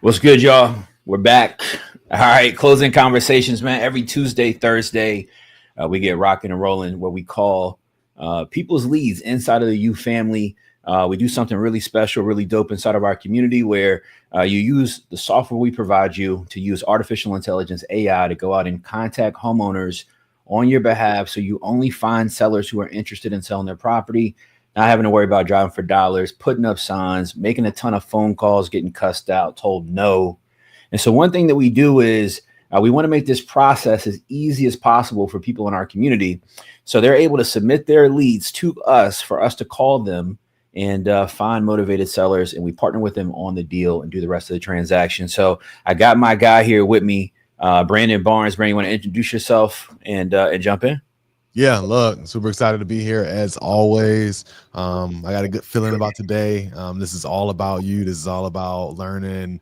What's good, y'all? We're back. All right, closing conversations, man. Every Tuesday, Thursday, we get rocking and rolling what we call people's leads inside of the U family. We do something really special, really dope inside of our community where you use the software we provide you to use artificial intelligence, AI, to go out and contact homeowners on your behalf. So you only find sellers who are interested in selling their property, not having to worry about driving for dollars, putting up signs, making a ton of phone calls, getting cussed out, told no. And so, one thing that we do is we want to make this process as easy as possible for people in our community. So they're able to submit their leads to us for us to call them and find motivated sellers. And we partner with them on the deal and do the rest of the transaction. So, I got my guy here with me, Brandon Barnes. Brandon, you want to introduce yourself and jump in? Yeah, look, super excited to be here as always. I got a good feeling about today. This is all about you. This is all about learning.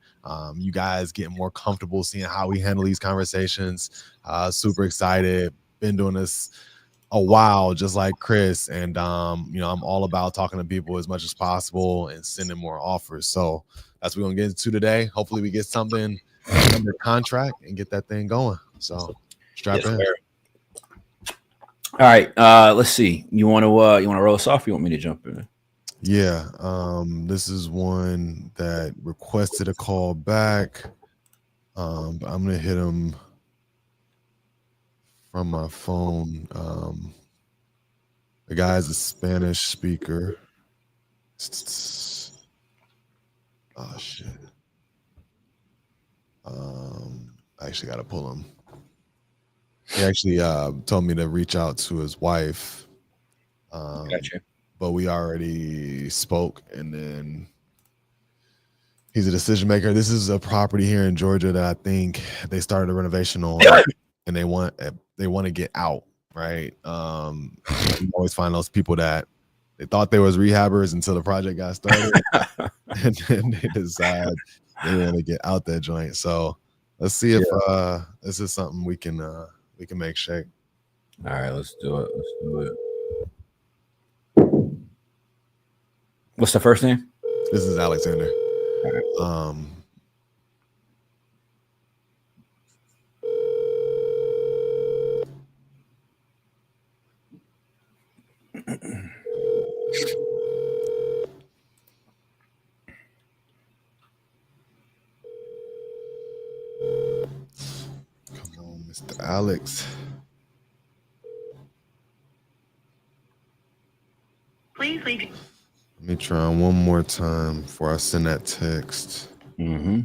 You guys getting more comfortable, seeing how we handle these conversations. Super excited. Been doing this a while, just like Chris, and I'm all about talking to people as much as possible and sending more offers. So that's what we're gonna get into today. Hopefully, we get something under contract and get that thing going. So strap Yes, in. sir. All right. Let's see. You want to roll us off? Or you want me to jump in? Yeah, this is one that requested a call back. But I'm gonna hit him from my phone. The guy's a Spanish speaker. Oh shit. I actually gotta pull him. He actually told me to reach out to his wife. Gotcha. But we already spoke, and then he's a decision maker. This is a property here in Georgia that I think they started a renovation on, and they want to get out. Right. You always find those people that they thought they was rehabbers until the project got started, and then they decide they want to get out that joint. So let's see if this is something we can make shake. All right, let's do it. Let's do it. What's the first name? This is Alexander. Um, Come on, Mr. Alex. Please leave. Let me try one more time before I send that text. Mm-hmm.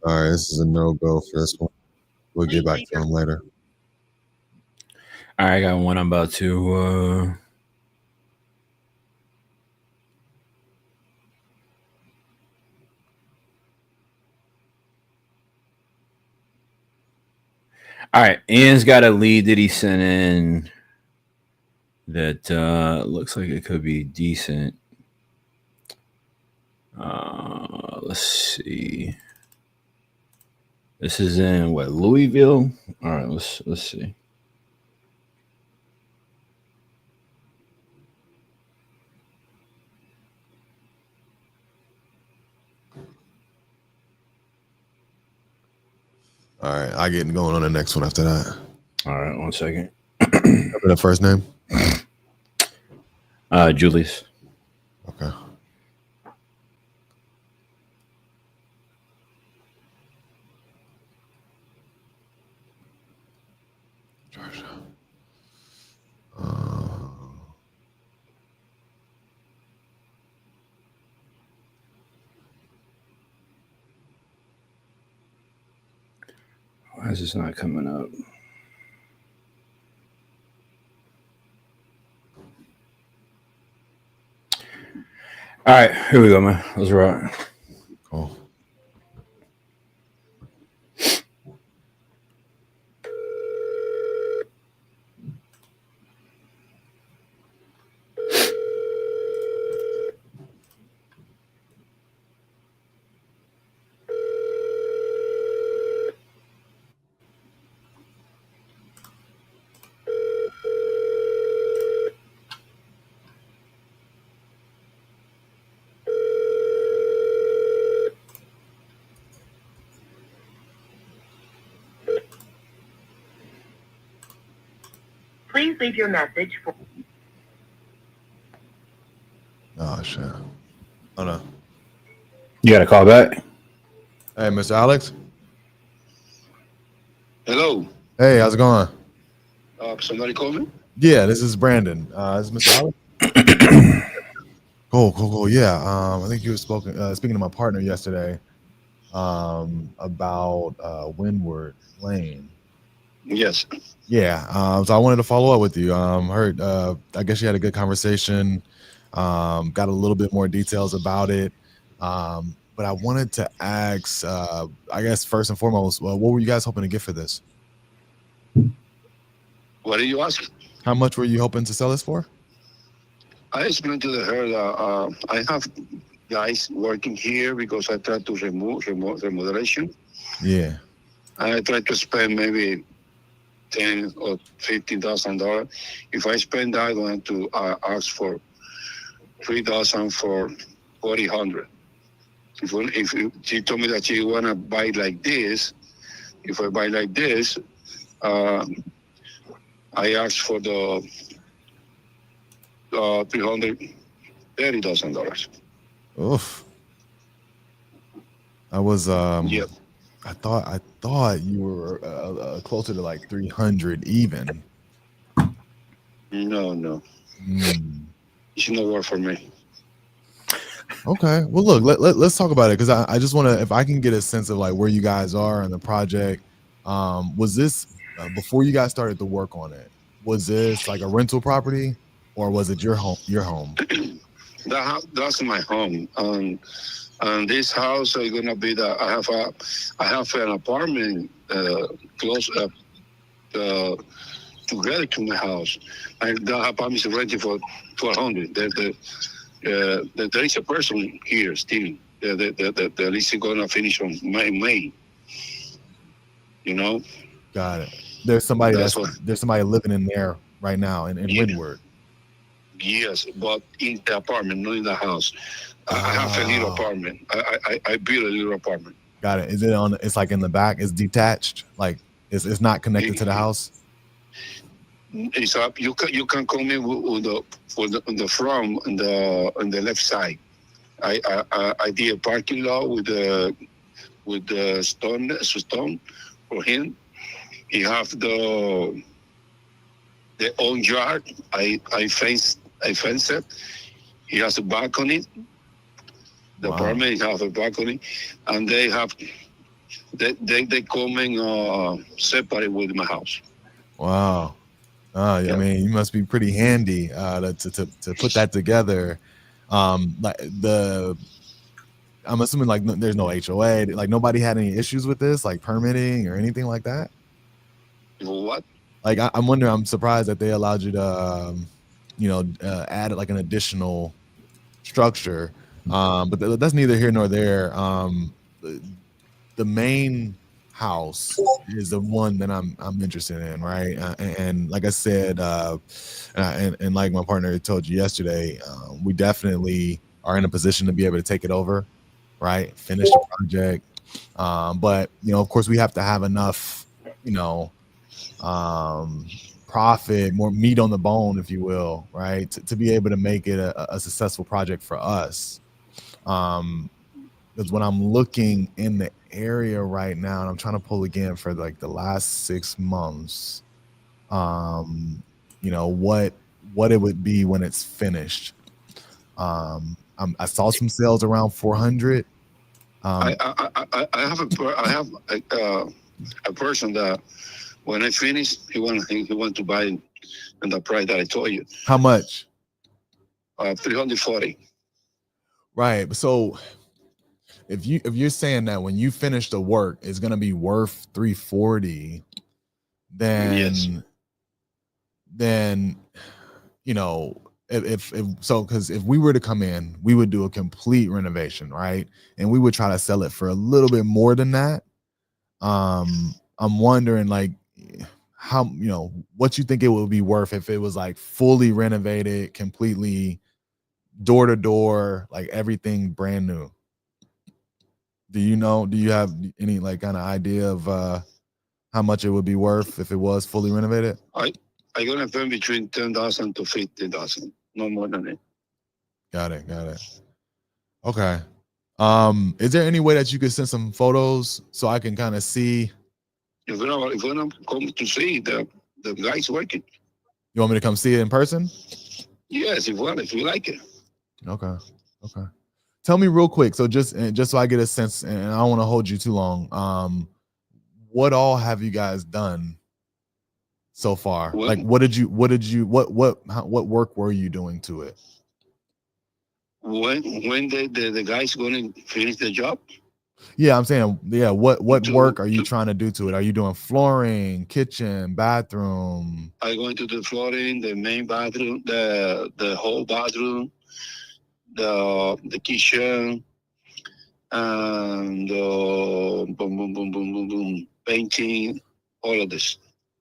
All right, this is a no-go for this one. We'll get back to him later. All right, I got one I'm about to. All right, Ian's got a lead that he sent in that looks like it could be decent. Let's see. This is in what, Louisville? All right, let's see. All right, I get going on the next one after that. All right, 1 second. Remember the first name? Julius. Okay. Georgia. Why is this not coming up? All right, here we go, man. Let's rock. Cool. leave your message for. Oh shit. Oh no. You got to call back. Hey, Mr. Alex. Hello. Hey, how's it going? Somebody call me? Yeah, this is Brandon. This is Mr. Alex. Cool. Yeah. I think you were speaking to my partner yesterday about Windward Lane. Yes. Yeah. So I wanted to follow up with you. Heard I guess you had a good conversation. Got a little bit more details about it. But I wanted to ask, I guess first and foremost, what were you guys hoping to get for this? What are you asking? How much were you hoping to sell this for? I explained to her that I have guys working here because I try to remove remodelation. Yeah. I try to spend maybe $10,000 or $15,000. If I spend that, I'm going to ask for $3,000 for $4,000. She told me that she wanna buy like this, if I buy like this, I asked for the $330,000. Oof. I was Yep. I thought you were closer to like 300 even. No. Mm. It's not work for me. Okay. Well, look, let's talk about it because I just want to, if I can get a sense of like where you guys are in the project. Was this before you guys started to work on it? Was this like a rental property or was it your home? That's my home. And this house is gonna be I have an apartment close up together to my house. And that apartment is rented for $1,200. There is a person here still. The lease is gonna finish on May. You know. Got it. There's somebody there's somebody living in there right now in Yeah. Windward. Yes, but in the apartment, not in the house. I have a little apartment. I built a little apartment. Got it. Is it on? It's like in the back. It's detached. Like it's not connected to the house. It's up. You can come in with the front on the left side. I did a parking lot with the stone for him. He have the own yard. I fenced it. He has a balcony. The apartment have a balcony, and they come in separate with my house. Wow. I mean, you must be pretty handy to put that together. Like I'm assuming like there's no HOA. Like nobody had any issues with this, like permitting or anything like that. What? Like I'm wondering. I'm surprised that they allowed you to, add like an additional structure. But that's neither here nor there. The main house is the one that I'm interested in, right? And like I said, and like my partner told you yesterday, we definitely are in a position to be able to take it over, right? Finish the project. But of course, we have to have enough, profit, more meat on the bone, if you will, right, to be able to make it a successful project for us. Because when I'm looking in the area right now, and I'm trying to pull again for like the last 6 months, what it would be when it's finished. I saw some sales around 400. I have a person that when I finish, he want to buy in the price that I told you. How much? 340. Right. So if you're saying that when you finish the work, it's gonna be worth 340, then Yes. Because if we were to come in, we would do a complete renovation, right? And we would try to sell it for a little bit more than that. I'm wondering like how what you think it would be worth if it was like fully renovated, completely door to door, like everything brand new. Do you have any like kind of idea of how much it would be worth if it was fully renovated? I'm gonna spend between 10,000 to 15,000, no more than it. Got it. Okay. Is there any way that you could send some photos so I can kind of see? If you're not come to see the guys working, You want me to come see it in person? yes, if you like it. Okay. Tell me real quick. So just so I get a sense, and I don't want to hold you too long. What all have you guys done so far? Well, Like, what work were you doing to it? when the guys gonna finish the job? Yeah, I'm saying, yeah. What To- work are you to- trying to do to it? Are you doing flooring, kitchen, bathroom? I'm going to the flooring, the main bathroom, the whole bathroom, the kitchen, and boom, painting, all of this.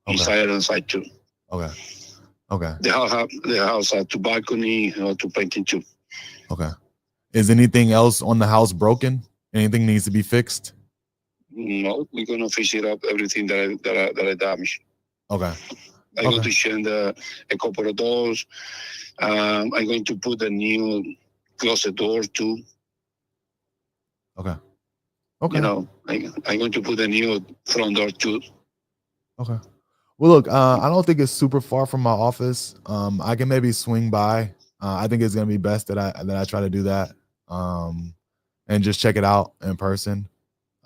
Okay. Inside and outside too. Okay. The house has two balcony, to painting too. Okay. Is anything else on the house broken? Anything needs to be fixed? No, we're gonna fix it up. Everything that I damaged. Okay. I'm going to change a couple of doors. I'm going to put a new closet door too. Okay. You know, I'm going to put a new front door too. Okay. Well, look, I don't think it's super far from my office. I can maybe swing by. I think it's gonna be best that I try to do that. And just check it out in person.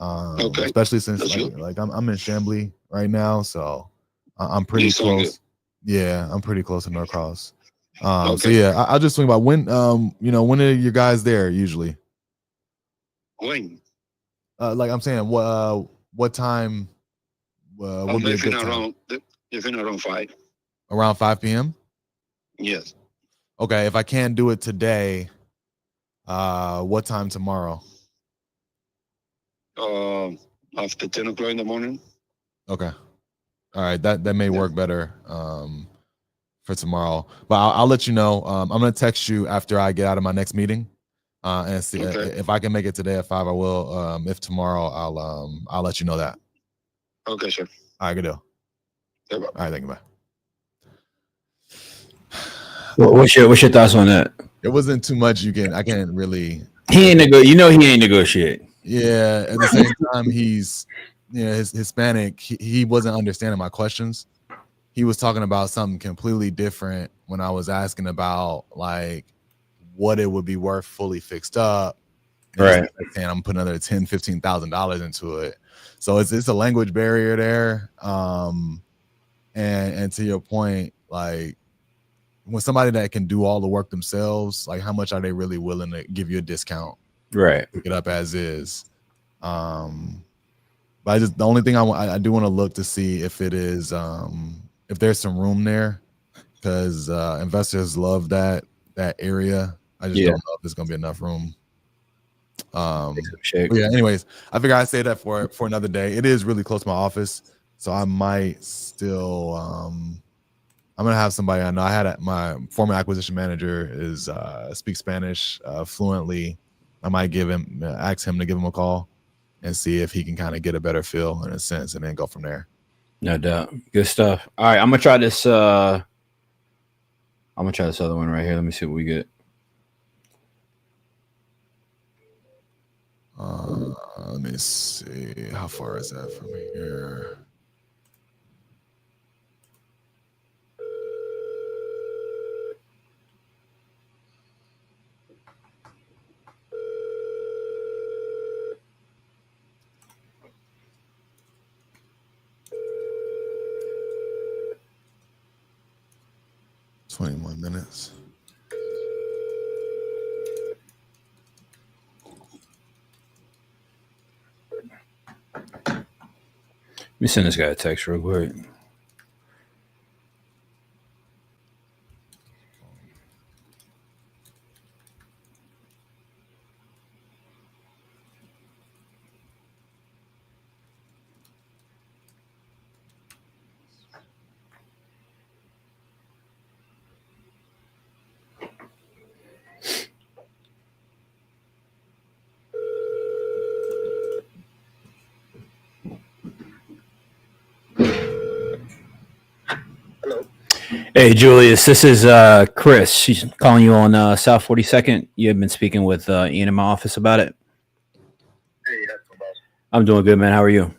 Okay. Especially since That's like I'm in Chambly right now, so I'm pretty close. Yeah, I'm pretty close to Norcross. Okay. So yeah, I'll just swing by. When when are you guys there usually? When? Like I'm saying, what time would be a good time? Around 5. Around 5 p.m. Yes. Okay, if I can't do it today, what time tomorrow? After 10 o'clock in the morning. Okay. All right, that may work better for tomorrow. But I'll let you know. I'm gonna text you after I get out of my next meeting, and see if I can make it today at 5. I will. If tomorrow, I'll let you know that. Okay, sure. All right, good deal. Yeah, all right, thank you. Bye. What's your thoughts on that? It wasn't too much. I can't really. He ain't negotiate. Yeah. At the same time, he's his Hispanic. He wasn't understanding my questions. He was talking about something completely different when I was asking about like what it would be worth fully fixed up. Right. And I'm putting another $10,000-$15,000 into it. So it's a language barrier there. And to your point, like when somebody that can do all the work themselves, like how much are they really willing to give you a discount? Right. Pick it up as is. But the only thing I do want to look to see if it is if there's some room there, because investors love that area. I just don't know if there's gonna be enough room. Yeah. Anyways, I figure I'd say that for another day. It is really close to my office, so I might still. I'm gonna have somebody I know. I had my former acquisition manager is speaks Spanish fluently. I might ask him to give him a call and see if he can kind of get a better feel in a sense, and then go from there. No doubt. Good stuff. All right, I'm gonna try this. I'm gonna try this other one right here. Let me see what we get. Let me see. How far is that from here? $21 minutes. Let me send this guy a text real quick. Hey, Julius, this is Chris. She's calling you on South 42nd. You have been speaking with Ian in my office about it. Hey, that's about I'm doing good, man. How are you?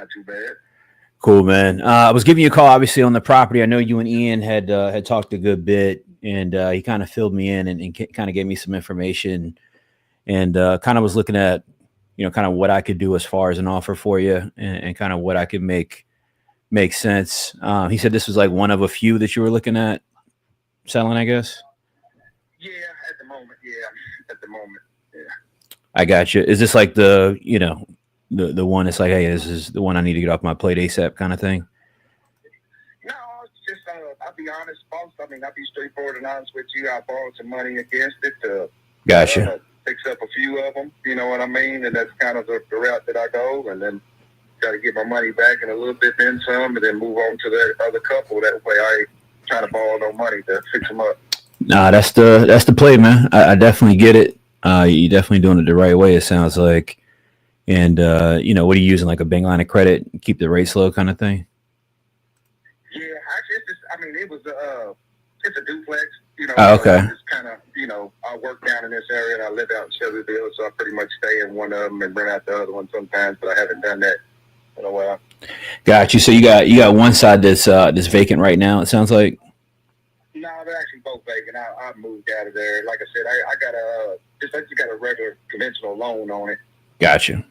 not too bad. Cool, man. I was giving you a call, obviously, on the property. I know you and Ian had talked a good bit, and he kind of filled me in and kind of gave me some information, and kind of was looking at, kind of what I could do as far as an offer for you, and kind of what I could make sense. He said this was like one of a few that you were looking at selling, I guess. Yeah, at the moment. Yeah, at the moment. Yeah. I got you. Is this like the one that's like, hey, this is the one I need to get off my plate ASAP kind of thing? No, it's just I'll be honest, boss. I mean, I'll be straightforward and honest with you. I borrowed some money against it to Gotcha. fix up a few of them. You know what I mean? And that's kind of the route that I go, and then got to get my money back and a little bit, then some, and then move on to the other couple. That way, I ain't trying to borrow no money to fix them up. Nah, that's the play, man. I definitely get it. You're definitely doing it the right way, it sounds like. And what are you using, like a bank line of credit, keep the rates low kind of thing? Yeah, actually, it's just, I mean, it was it's a duplex. Oh, okay. So just kind of, I work down in this area and I live out in Shelbyville, so I pretty much stay in one of them and rent out the other one sometimes, but I haven't done that in a while. Got you. So you got one side that's vacant right now, it sounds like. No, they're actually both vacant. I moved out of there. Like I said, I got I just got a regular conventional loan on it. Got you.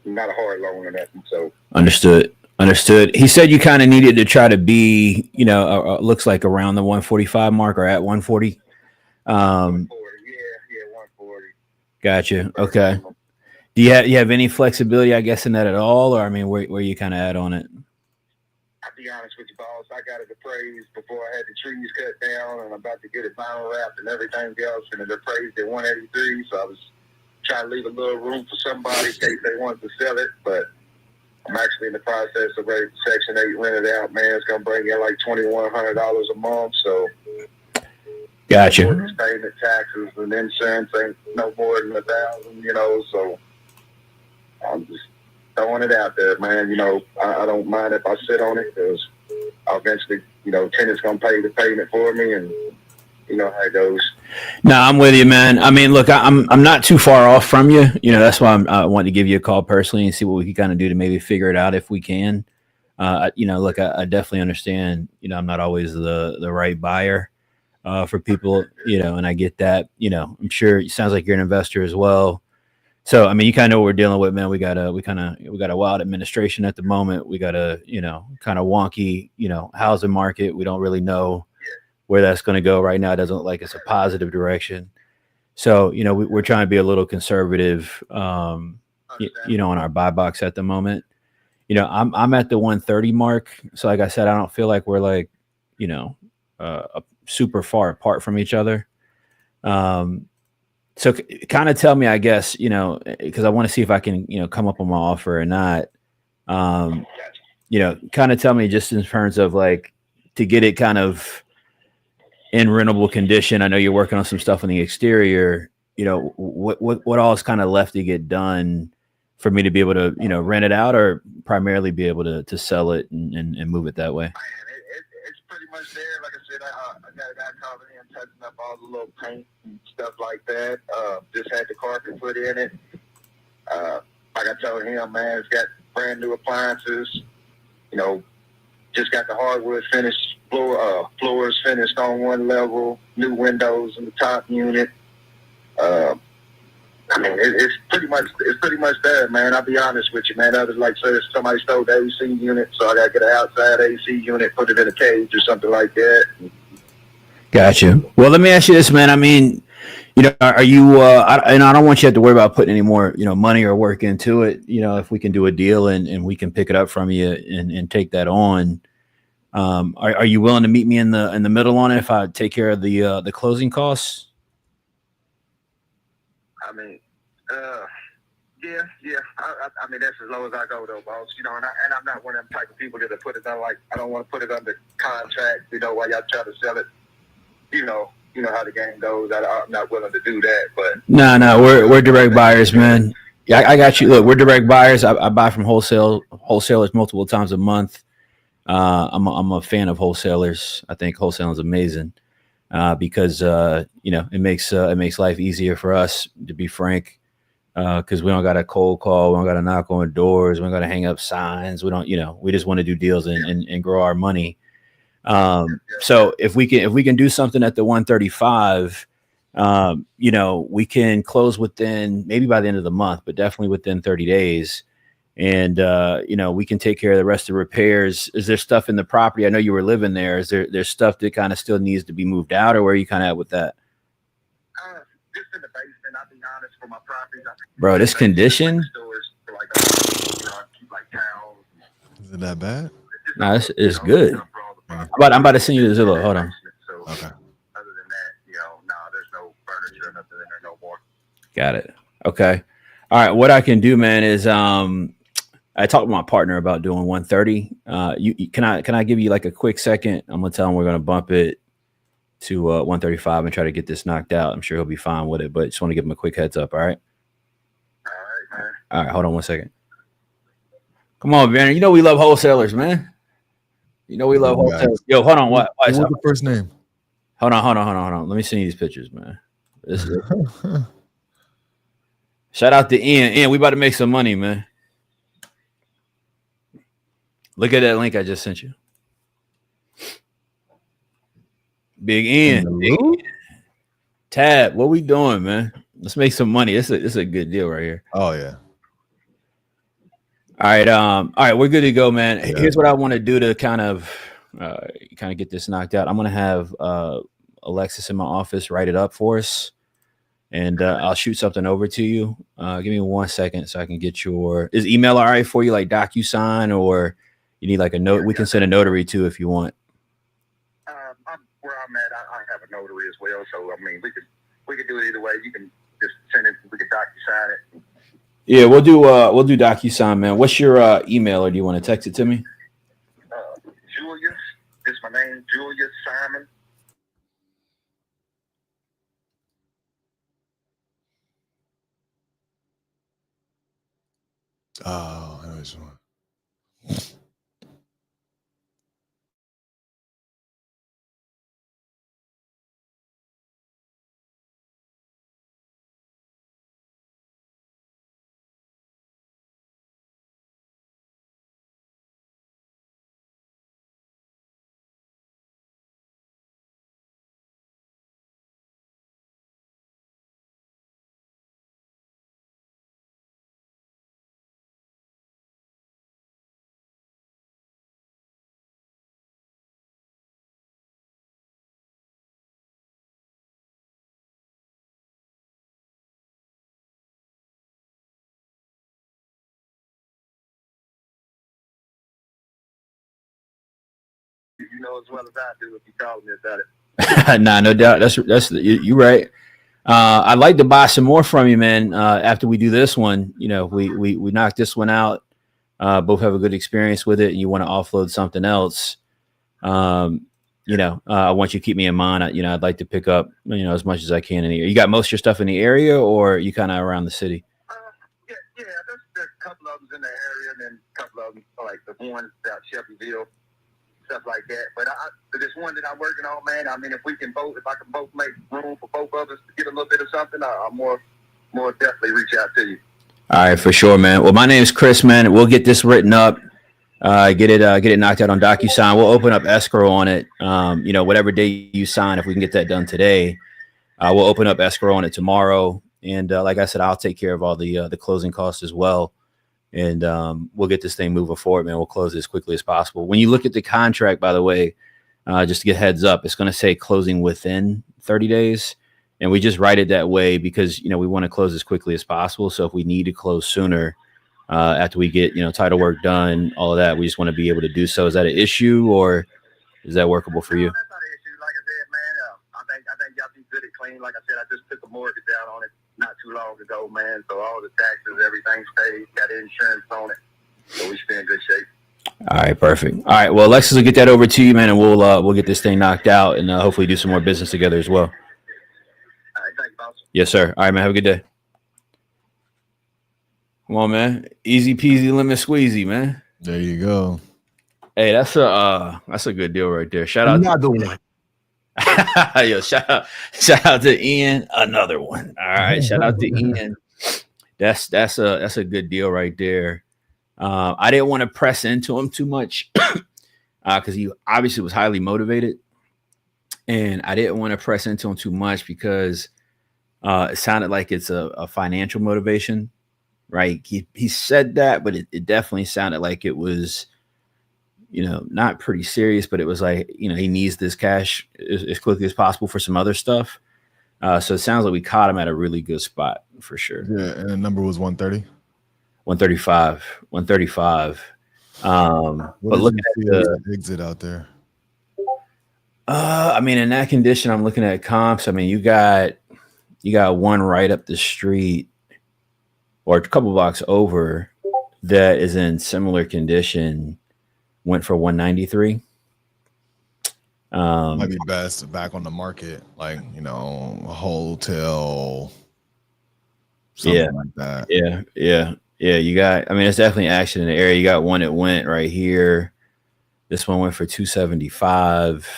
Not a hard loan or nothing. So Understood. He said you kind of needed to try to be, looks like around the 145 mark or at 140. 140, yeah, 140. Gotcha. Okay. Do you have any flexibility, I guess, in that at all, or I mean, where you kind of at on it? I'll be honest with you, boss. I got it appraised before I had the trees cut down, and I'm about to get it vinyl wrapped and everything else, and it appraised at 183. So I was trying to leave a little room for somebody in case they wanted to sell it, but I'm actually in the process of ready for Section 8 rented out, man. It's going to bring in like $2,100 a month, so. Gotcha. Mortgage payment, taxes, and insurance ain't no more than $1,000, so I'm just throwing it out there, man. I don't mind if I sit on it because eventually, tenant's going to pay the payment for me, and you know how it goes. No, I'm with you, man. I mean, look, I'm not too far off from you. That's why I wanted to give you a call personally and see what we can kind of do to maybe figure it out if we can. Look, I definitely understand. I'm not always the right buyer for people. And I get that. I'm sure it sounds like you're an investor as well. So, I mean, you kind of know what we're dealing with, man. We got a wild administration at the moment. We got a kind of wonky housing market. We don't really know where that's going to go right now. It doesn't look like it's a positive direction. So, we're trying to be a little conservative, on our buy box at the moment. I'm at the 130 mark. So like I said, I don't feel like we're like, super far apart from each other. So kind of tell me, I guess, because I want to see if I can, come up on my offer or not. Kind of tell me just in terms of like to get it kind of in rentable condition. I know you're working on some stuff on the exterior. What all is kind of left to get done for me to be able to, rent it out or primarily be able to sell it and move it that way? Man, it's pretty much there. Like I said, I got a guy coming in, touching up all the little paint and stuff like that. Just had the carpet put in it. Like I told him, man, it's got brand new appliances. Just got the hardwood finished, floors finished on one level, new windows in the top unit. I mean, it's pretty much there, man. I'll be honest with you, man. Others like say somebody stole the AC unit, so I gotta get an outside AC unit, put it in a cage or something like that. Gotcha. Well, let me ask you this, man. I mean, are you? And I don't want you to have to worry about putting any more, money or work into it. If we can do a deal and we can pick it up from you and take that on. Are you willing to meet me in the middle on it if I take care of the closing costs? I mean, yeah. I mean, that's as low as I go, though, boss. And I'm not one of them type of people that put it on like I don't want to put it under contract. While y'all try to sell it. You know how the game goes. I'm not willing to do that. But no, we're direct buyers, man. Yeah, I got you. Look, we're direct buyers. I buy from wholesalers multiple times a month. I'm a fan of wholesalers. I think wholesaling is amazing because it makes life easier for us, to be frank. Because we don't got to cold call, we don't got to knock on doors, we don't got to hang up signs. We don't, we just want to do deals and grow our money. So if we can do something at the 135, we can close within, maybe by the end of the month, but definitely within 30 days. And, we can take care of the rest of the repairs. Is there stuff in the property? I know you were living there. Is there's stuff that kind of still needs to be moved out, or where are you kind of at with that? Just in the basement, I'll be honest, for my properties. Bro, this condition? Isn't that bad? No, it's good. I'm about to send you the Zillow. Hold on. Okay. Other than that, there's no furniture, nothing in there no more. Got it. Okay. All right. What I can do, man, is I talked with my partner about doing 130. Can I give you like a quick second? I'm gonna tell him we're gonna bump it to 135 and try to get this knocked out. I'm sure he'll be fine with it, but just want to give him a quick heads up. All right. All right, man. All right. Hold on 1 second. Come on, Banner. You know we love wholesalers, man. We love wholesalers. Yo, hold on. What? What's the first name? Hold on. Let me send you these pictures, man. Shout out to Ian. Ian, we about to make some money, man. Look at that link I just sent you. Big Ian. Tab, what we doing, man? Let's make some money. It's a good deal right here. Oh yeah. All right, we're good to go, man. Yeah. Here's what I want to do to kind of get this knocked out. I'm gonna have Alexis in my office write it up for us, and I'll shoot something over to you. Give me 1 second so I can get is email all right for you, like DocuSign, or you need like a note? We can send a notary too if you want. Where I'm at, I have a notary as well, so I mean we could do it either way. You can just send it. We could DocuSign it. Yeah, we'll do DocuSign, man. What's your email, or do you want to text it to me? Julius, it's my name, Julius Simon. Oh, I know which one. You know as well as I do if you call me about it. Nah, no doubt. That's you right. I'd like to buy some more from you, man. After we do this one, we knock this one out. Both have a good experience with it, and you want to offload something else. I want you to keep me in mind. I'd like to pick up, as much as I can in the area. You got most of your stuff in the area, or you kind of around the city? Yeah. There's a couple of them in the area, and then a couple of them like the ones out Shelbyville, stuff like that. But this one that I'm working on, man. I mean, if I can both make room for both of us to get a little bit of something, I'll more definitely reach out to you. All right, for sure, man. Well, my name's Chris, man. We'll get this written up, get it knocked out on DocuSign. We'll open up escrow on it. Whatever day you sign, if we can get that done today, we'll open up escrow on it tomorrow. And like I said, I'll take care of all the closing costs as well. And we'll get this thing moving forward, man. We'll close it as quickly as possible. When you look at the contract, by the way, just to get heads up, it's going to say closing within 30 days. And we just write it that way because, we want to close as quickly as possible. So if we need to close sooner, after we get, title work done, all of that, we just want to be able to do so. Is that an issue, or is that workable for you? No, that's not an issue. Like I said, man, I think y'all be good at clean. Like I said, I just took a mortgage out on it not too long ago, man. So all the taxes, everything stayed, got insurance on it. So we stay in good shape. All right, perfect. All right, well, Alexis will get that over to you, man, and we'll get this thing knocked out and hopefully do some more business together as well. All right, thank you, boss. Yes, sir. All right, man, have a good day. Come on, man. Easy peasy lemon squeezy, man. There you go. Hey, that's a good deal right there. Shout out Another one. Yo, shout out to Ian. Another one. All right, shout out to Ian. That's a good deal right there. I didn't want to press into him too much because he obviously was highly motivated, and I didn't want to press into him too much because it sounded like it's a financial motivation, right? He said that, but it definitely sounded like it was, not pretty serious, but it was like, he needs this cash as quickly as possible for some other stuff. So it sounds like we caught him at a really good spot for sure. Yeah, and the number was 130. 135. 135. But looking at the exit out there. I mean, in that condition, I'm looking at comps. I mean, you got one right up the street or a couple blocks over that is in similar condition. Went for 193. Might be best back on the market, like a hotel, something like that. Yeah. You got. I mean, it's definitely action in the area. You got one that went right here. This one went for 275.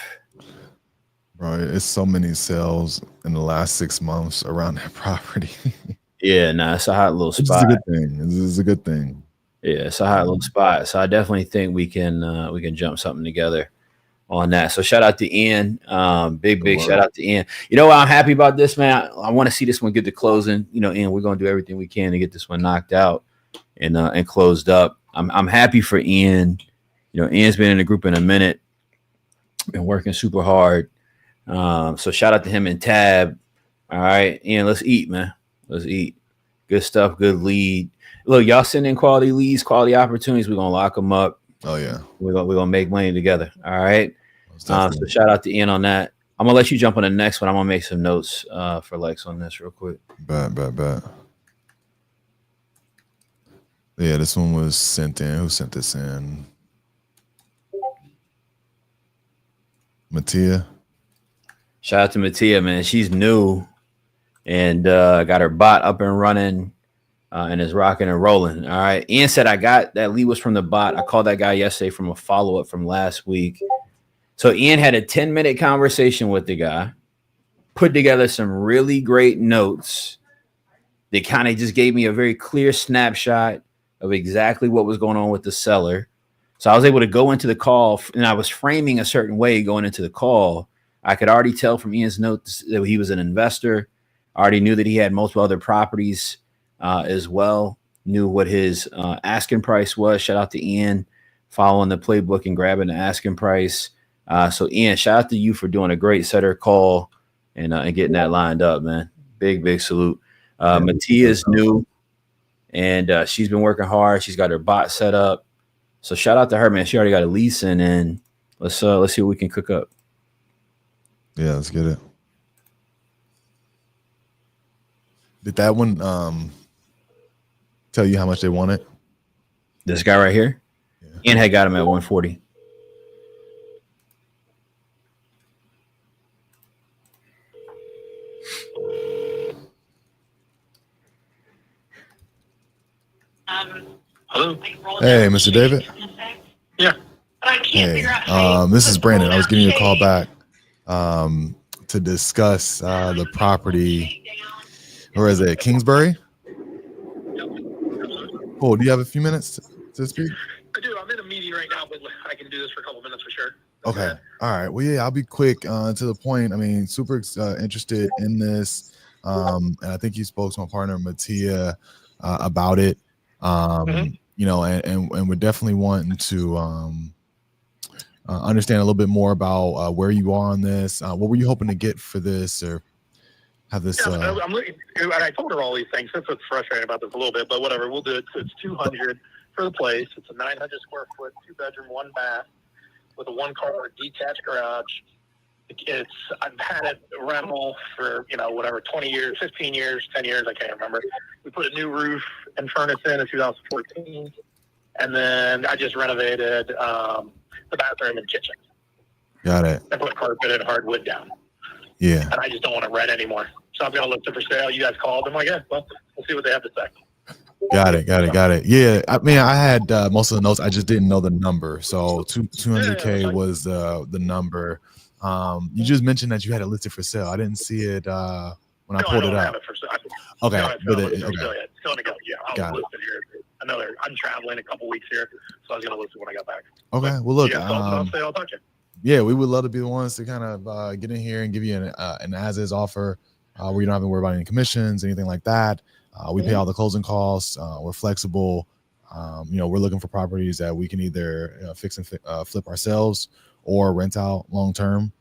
Right, it's so many sales in the last 6 months around that property. Yeah, it's a hot little spot. It's a good thing. This is a good thing. Yeah, it's a hot little spot. So I definitely think we can jump something together on that. So shout out to Ian. Big shout out to Ian. You know what? I'm happy about this, man. I want to see this one get to closing. Ian, we're gonna do everything we can to get this one knocked out and closed up. I'm happy for Ian. Ian's been in the group in a minute, been working super hard. So shout out to him and Tab. All right, Ian, let's eat, man. Let's eat. Good stuff, good lead. Look, y'all send in quality leads, quality opportunities. We're gonna lock them up. Oh yeah, we're gonna make money together. All right. So shout out to Ian on that. I'm gonna let you jump on the next one. I'm gonna make some notes for Lex on this real quick. Bet. Yeah, this one was sent in. Who sent this in? Mattia. Shout out to Mattia, man. She's new and got her bot up and running. And is rocking and rolling. All right. Ian said I got that lead was from the bot. I called that guy yesterday from a follow-up from last week. So Ian had a 10-minute conversation with the guy, put together some really great notes. They kind of just gave me a very clear snapshot of exactly what was going on with the seller. So I was able to go into the call, and I was framing a certain way going into the call. I could already tell from Ian's notes that he was an investor. I already knew that he had multiple other properties as well, knew what his asking price was. Shout out to Ian following the playbook and grabbing the asking price. So Ian, shout out to you for doing a great setter call and getting that lined up, man. Big salute. Mattia is new and she's been working hard. She's got her bot set up. So shout out to her, man. She already got a lease in, and let's see what we can cook up. Yeah, let's get it. Did that one tell you how much they wanted? This guy right here? Yeah. Ian had got him at 140. Hello. Hey, Mr. David. Yeah. Hey, this is Brandon. I was giving you a call back to discuss the property. Where is it? Kingsbury? Oh, do you have a few minutes to speak? I do. I'm in a meeting right now, but I can do this for a couple minutes for sure. Okay. All right. Well, yeah, I'll be quick to the point. I mean, super interested in this. And I think you spoke to my partner, Mattia, about it. And we're definitely wanting to understand a little bit more about where you are on this. What were you hoping to get for this or have this? I'm looking, and I told her all these things. That's what's frustrating about this a little bit, but whatever. We'll do it. So it's $200 for the place. It's a 900 square foot, 2-bedroom, 1 bath with a 1-car detached garage. I've had it rental for, 20 years, 15 years, 10 years. I can't remember. We put a new roof and furnace in 2014. And then I just renovated the bathroom and kitchen. Got it. I put carpet and hardwood down. Yeah. And I just don't want to rent anymore. So I'm going to look for sale. You guys called. I'm like, yeah, well, we'll see what they have to say. Got it. Yeah, I mean, I had most of the notes. I just didn't know the number. So 200K was the number. You just mentioned that you had it listed for sale. I didn't see it when I pulled it up. It for sale. Okay, No, but okay. okay, It's going to go. Yeah, got I'll list it here. I'm traveling a couple weeks here, so I was going to list it when I got back. okay. Well, look, I'll talk to you. yeah, we would love to be the ones to kind of get in here and give you an as-is offer where you don't have to worry about any commissions, anything like that. We pay all the closing costs. We're flexible. We're looking for properties that we can either fix and flip ourselves or rent out long term.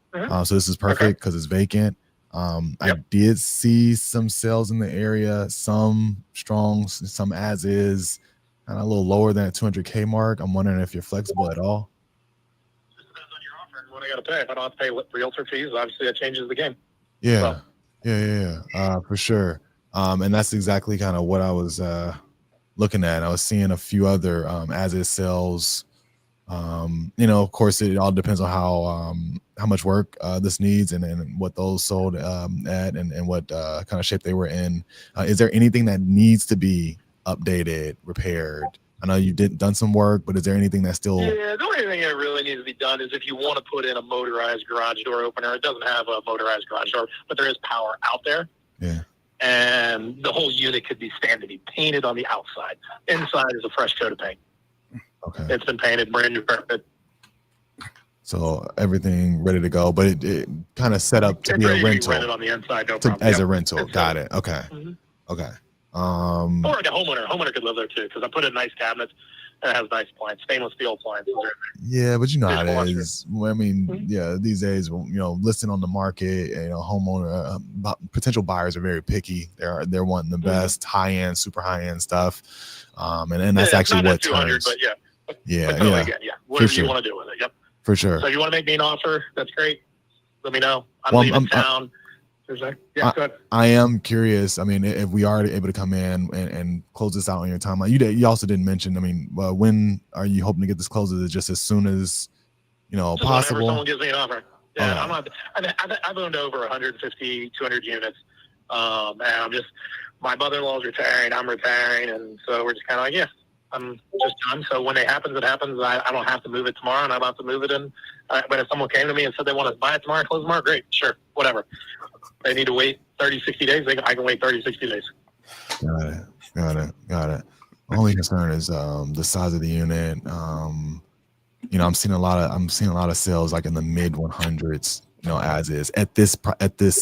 So this is perfect because it's vacant. I did see some sales in the area, some strong, some as is, and a little lower than a 200K mark. I'm wondering if you're flexible at all. Just depends on your offer and what I got to pay. If I don't have to pay realtor fees, obviously that changes the game. Yeah, for sure. And that's exactly kind of what I was looking at. I was seeing a few other as is sales. Of course, it all depends on how much work this needs and what those sold at and what kind of shape they were in. Is there anything that needs to be updated, repaired? I know you done some work, but is there anything that's still? Yeah, the only thing that really needs to be done is if you want to put in a motorized garage door opener. It doesn't have a motorized garage door, but there is power out there. Yeah. And the whole unit could be stand to be painted on the outside. Inside is a fresh coat of paint. Okay. It's been painted, brand new carpet. So everything ready to go, but it kind of set up to be a rental. Rented on the inside, no problem. As a rental. Got it. Okay. Okay. Or like a homeowner. Homeowner could live there too, because I put in nice cabinets and it has nice appliances, stainless steel appliances. Yeah, but you know how it is. I mean, yeah, these days, listing on the market, homeowner potential buyers are very picky. They're wanting the best high end, super high end stuff, and that's actually what turns. But yeah. Whatever you want to do with it. Yep. For sure. So if you want to make me an offer, that's great. Let me know. I'm leaving town. Go ahead. I am curious. I mean, if we are able to come in and close this out on your timeline, you also didn't mention. I mean, when are you hoping to get this closed? Is it just as soon as just possible? Whenever someone gives me an offer. Yeah, I've owned over 150, 200 units, and my mother-in-law's retiring, I'm retiring, and so we're just kind of like, I'm just done. So when it happens, it happens. I don't have to move it tomorrow, and I don't have to move it in. But if someone came to me and said they want to buy it tomorrow, close tomorrow, great, sure, whatever. They need to wait 30, 60 days. I can wait 30, 60 days. Got it. Only concern is the size of the unit. I'm seeing a lot of sales like in the mid 100s. As is at this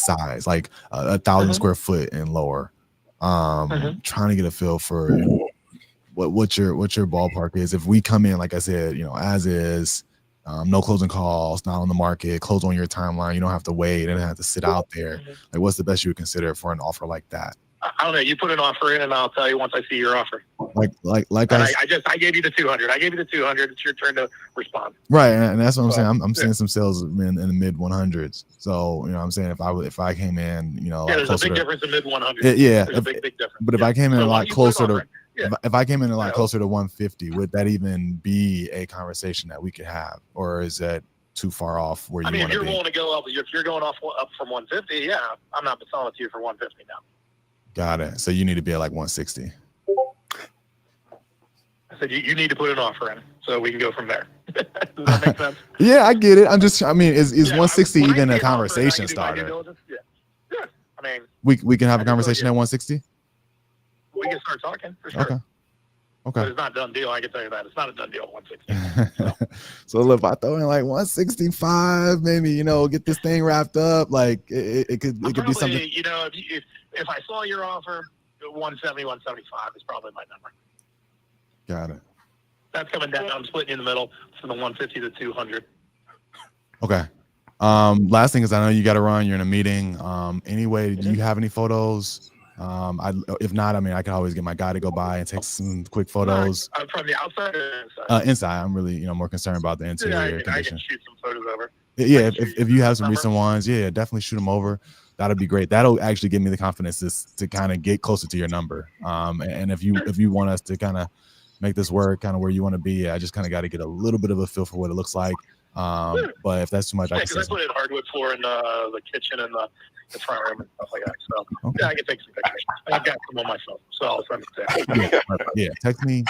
size, like 1,000 square foot and lower. Trying to get a feel for what your ballpark is. If we come in, like I said, as is. No closing calls, not on the market, close on your timeline. You don't have to wait and have to sit out there. Like, what's the best you would consider for an offer like that? I don't know. You put an offer in, and I'll tell you once I see your offer. I gave you the 200. I gave you the 200. It's your turn to respond. Right, and that's what I'm saying. I'm seeing some sales in the mid 100s. So I'm saying if I came in, there's a big difference in mid 100s. Yeah, there's a big difference. But if I came in a lot closer to. If I came in a lot closer to 150, would that even be a conversation that we could have, or is that too far off where you want to be? If you're willing to go up, if you're going up from 150, I'm not selling it to you for 150 now. Got it. So you need to be at like 160. I said you need to put an offer in, so we can go from there. Does that make sense? Yeah, I get it. Is 160 even a conversation starter? Yeah. I mean, we can have a conversation at 160. We can start talking for sure. Okay. But it's not a done deal. I can tell you that. It's not a done deal at 160. So look, if I throw in like 165, maybe, get this thing wrapped up, like it could be something. If I saw your offer, 170, 175 is probably my number. Got it. That's coming down. I'm splitting in the middle from the 150 to 200. Okay. Last thing is, I know you got to run. You're in a meeting. Anyway, do you have any photos? If not, I can always get my guy to go by and take some quick photos. From the outside or inside? Inside. I'm really, more concerned about the interior condition. I can shoot some photos over. Yeah, if you have some recent ones, definitely shoot them over. That'll be great. That'll actually give me the confidence to kind of get closer to your number. And if you want us to kind of make this work, kind of where you want to be, I just kind of got to get a little bit of a feel for what it looks like. But if that's too much, I Yeah, can because I say put in hardwood floor in the kitchen and the front room and stuff like that. So Okay. I can take some pictures. I've got some on my phone, so I'll send it to you. yeah, text me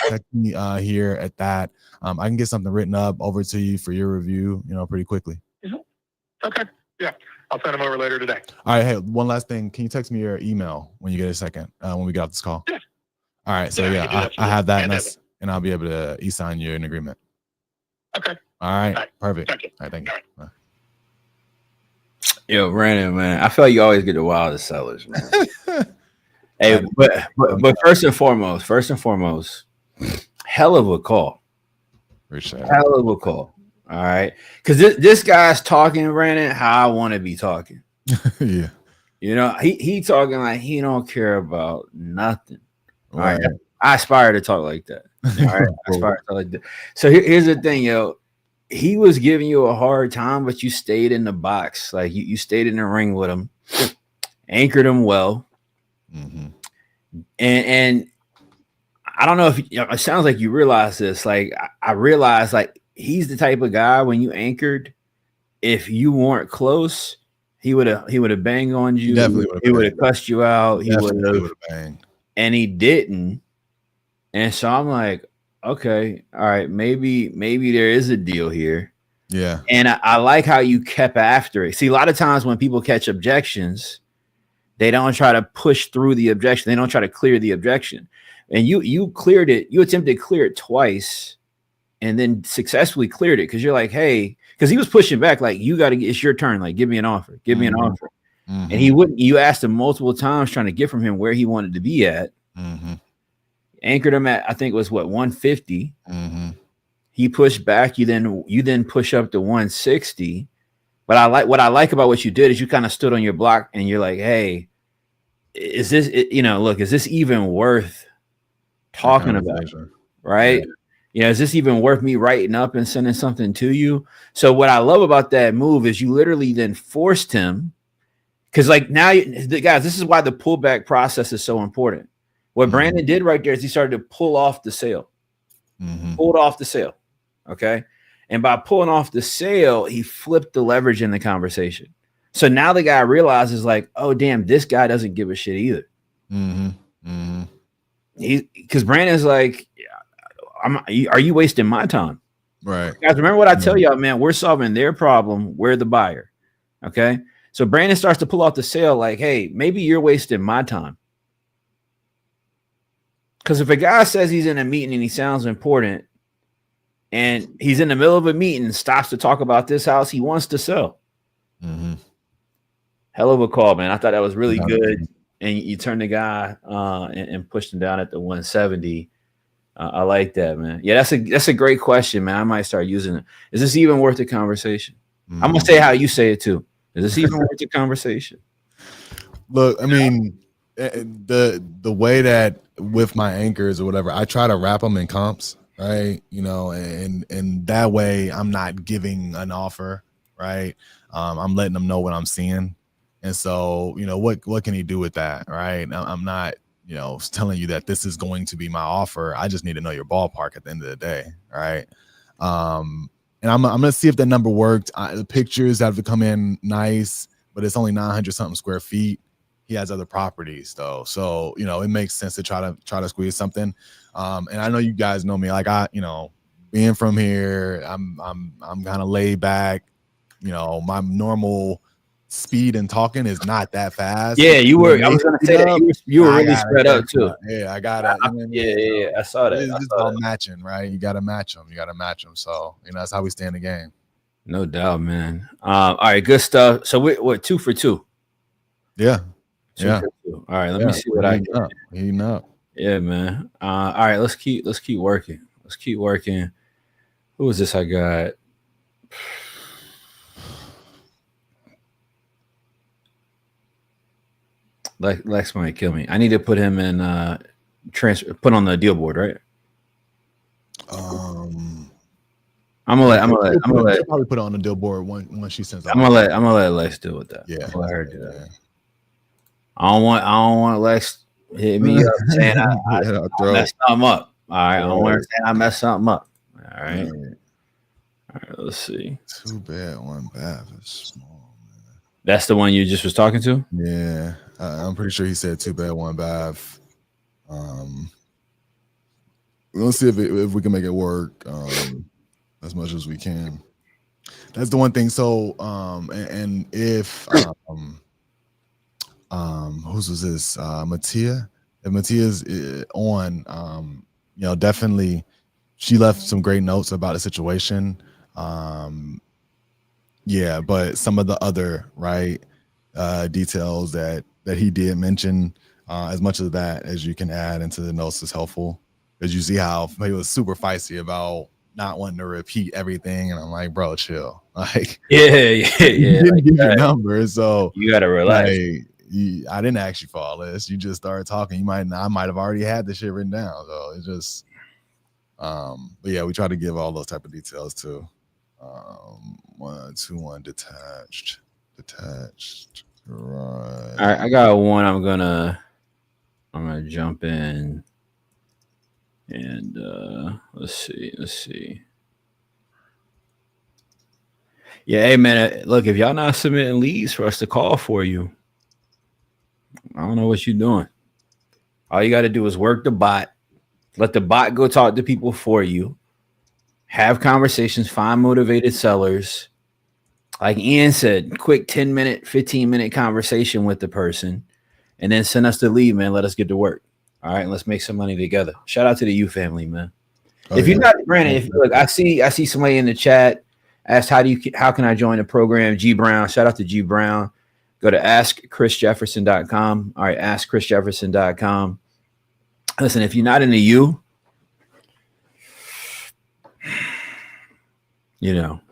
here at that. I can get something written up over to you for your review, pretty quickly. Okay. Yeah. I'll send them over later today. All right. Hey, one last thing. Can you text me your email when you get a second, when we get off this call? Yeah. All right. So I have that, and I'll be able to e-sign you an agreement. Okay. All right. All right. Perfect. Thank you. All right. Thank you. All right. Yo, Brandon, man, I feel like you always get the wildest sellers, man. Hey, but first and foremost, hell of a call. Appreciate it. Hell of a call. All right. Because this guy's talking, Brandon, how I want to be talking. Yeah. He talking like he don't care about nothing. All right. I aspire to talk like that. All right. I aspire to talk like that. So here's the thing, yo. He was giving you a hard time, but you stayed in the box. Like you stayed in the ring with him, anchored him well. Mm-hmm. And I don't know if it sounds like you realize this. Like I realized, like he's the type of guy when you anchored, if you weren't close, he would have banged on you. He would have cussed you out. He would have banged, and he didn't. And so I'm like, okay, all right, maybe there is a deal here. Yeah. And I like how you kept after it. See, a lot of times when people catch objections, they don't try to push through the objection. They don't try to clear the objection. And you cleared it. You attempted to clear it twice and then successfully cleared it because you're like, hey, because he was pushing back, like, you got to get, it's your turn. Like, give me an offer. Give me an offer. Mm-hmm. And he wouldn't. You asked him multiple times trying to get from him where he wanted to be at. Mm-hmm. Anchored him at, I think it was 150. Mm-hmm. He pushed back. You then push up to 160. But what I like about what you did is you kind of stood on your block and you're like, hey, is this, look, is this even worth talking about? Right? Yeah. Is this even worth me writing up and sending something to you? So what I love about that move is you literally then forced him. Because like now, guys, this is why the pullback process is so important. What Brandon did right there is he started to pull off the sale. Pulled off the sale. Okay. And by pulling off the sale, he flipped the leverage in the conversation. So now the guy realizes like, oh, damn, this guy doesn't give a shit either. Because Brandon's like, are you wasting my time? Right. Guys, remember what I tell y'all, man, we're solving their problem. We're the buyer. Okay. So Brandon starts to pull off the sale like, hey, maybe you're wasting my time. Because if a guy says he's in a meeting and he sounds important and he's in the middle of a meeting and stops to talk about this house, he wants to sell. Hell of a call, man. I thought that was really good. And you turned the guy and pushed him down at the 170. I like that, man. Yeah, that's a great question, man. I might start using it. Is this even worth the conversation? I'm going to say how you say it too. Is this even worth the conversation? Look, I mean, the way that with my anchors or whatever, I try to wrap them in comps, right? And that way I'm not giving an offer, right? I'm letting them know what I'm seeing. And so, what can he do with that, right? I'm not, telling you that this is going to be my offer. I just need to know your ballpark at the end of the day, right? And I'm going to see if that number worked. The pictures have come in nice, but it's only 900 something square feet. He has other properties though. So, it makes sense to try to squeeze something. And I know you guys know me, like being from here, I'm kind of laid back, my normal speed and talking is not that fast. Yeah, you were. I was gonna say that you were really spread up too. Yeah, I got it. Yeah, I saw that. It's just all matching, right? You got to match them. So that's how we stay in the game. No doubt, man. All right, good stuff. So we're 2 for 2. Yeah. All right, let me see what I can. Heating up. Yeah, man. All right, let's keep working. Let's keep working. Who is this I got? Lex might kill me. I need to put him in put on the deal board, right? I'm gonna let probably put it on the deal board once she sends out. I'm gonna let Lex deal with that. Yeah. Let her do that. Yeah. I don't want Lex hit me up saying I messed something up. All right. I don't want her saying I messed something up. All right. All right, let's see. 2 bed, 1 bath is small. That's the one you just was talking to? Yeah, I'm pretty sure he said 2 bed, 1 bath. Let's see if we can make it work as much as we can. That's the one thing. So, and if whose was this? Mattia. If Mattia's on, definitely she left some great notes about the situation. Yeah, but some of the other details that he did mention, as much of that as you can add into the notes is helpful, because you see how he was super feisty about not wanting to repeat everything, and I'm like, bro, chill. Like, Yeah. you didn't Like give your that. number, so You gotta relax. I didn't ask you for all this. You just started talking. I might have already had this shit written down. So it's just, but yeah, we try to give all those type of details too. 1, 2, 1 detached, right. All right, I got one. I'm gonna jump in and let's see. Yeah, hey man, look, if y'all not submitting leads for us to call for you, I don't know what you're doing. All you got to do is work the bot. Let the bot go talk to people for you. Have conversations, find motivated sellers. Like Ian said, quick 10-minute, 15-minute conversation with the person, and then send us the lead, man. Let us get to work. All right, let's make some money together. Shout out to the U family, man. If you're not, Brandon, look, I see somebody in the chat asked how can I join the program? G Brown, shout out to G Brown. Go to askchrisjefferson.com. All right, askchrisjefferson.com. Listen, if you're not in the U,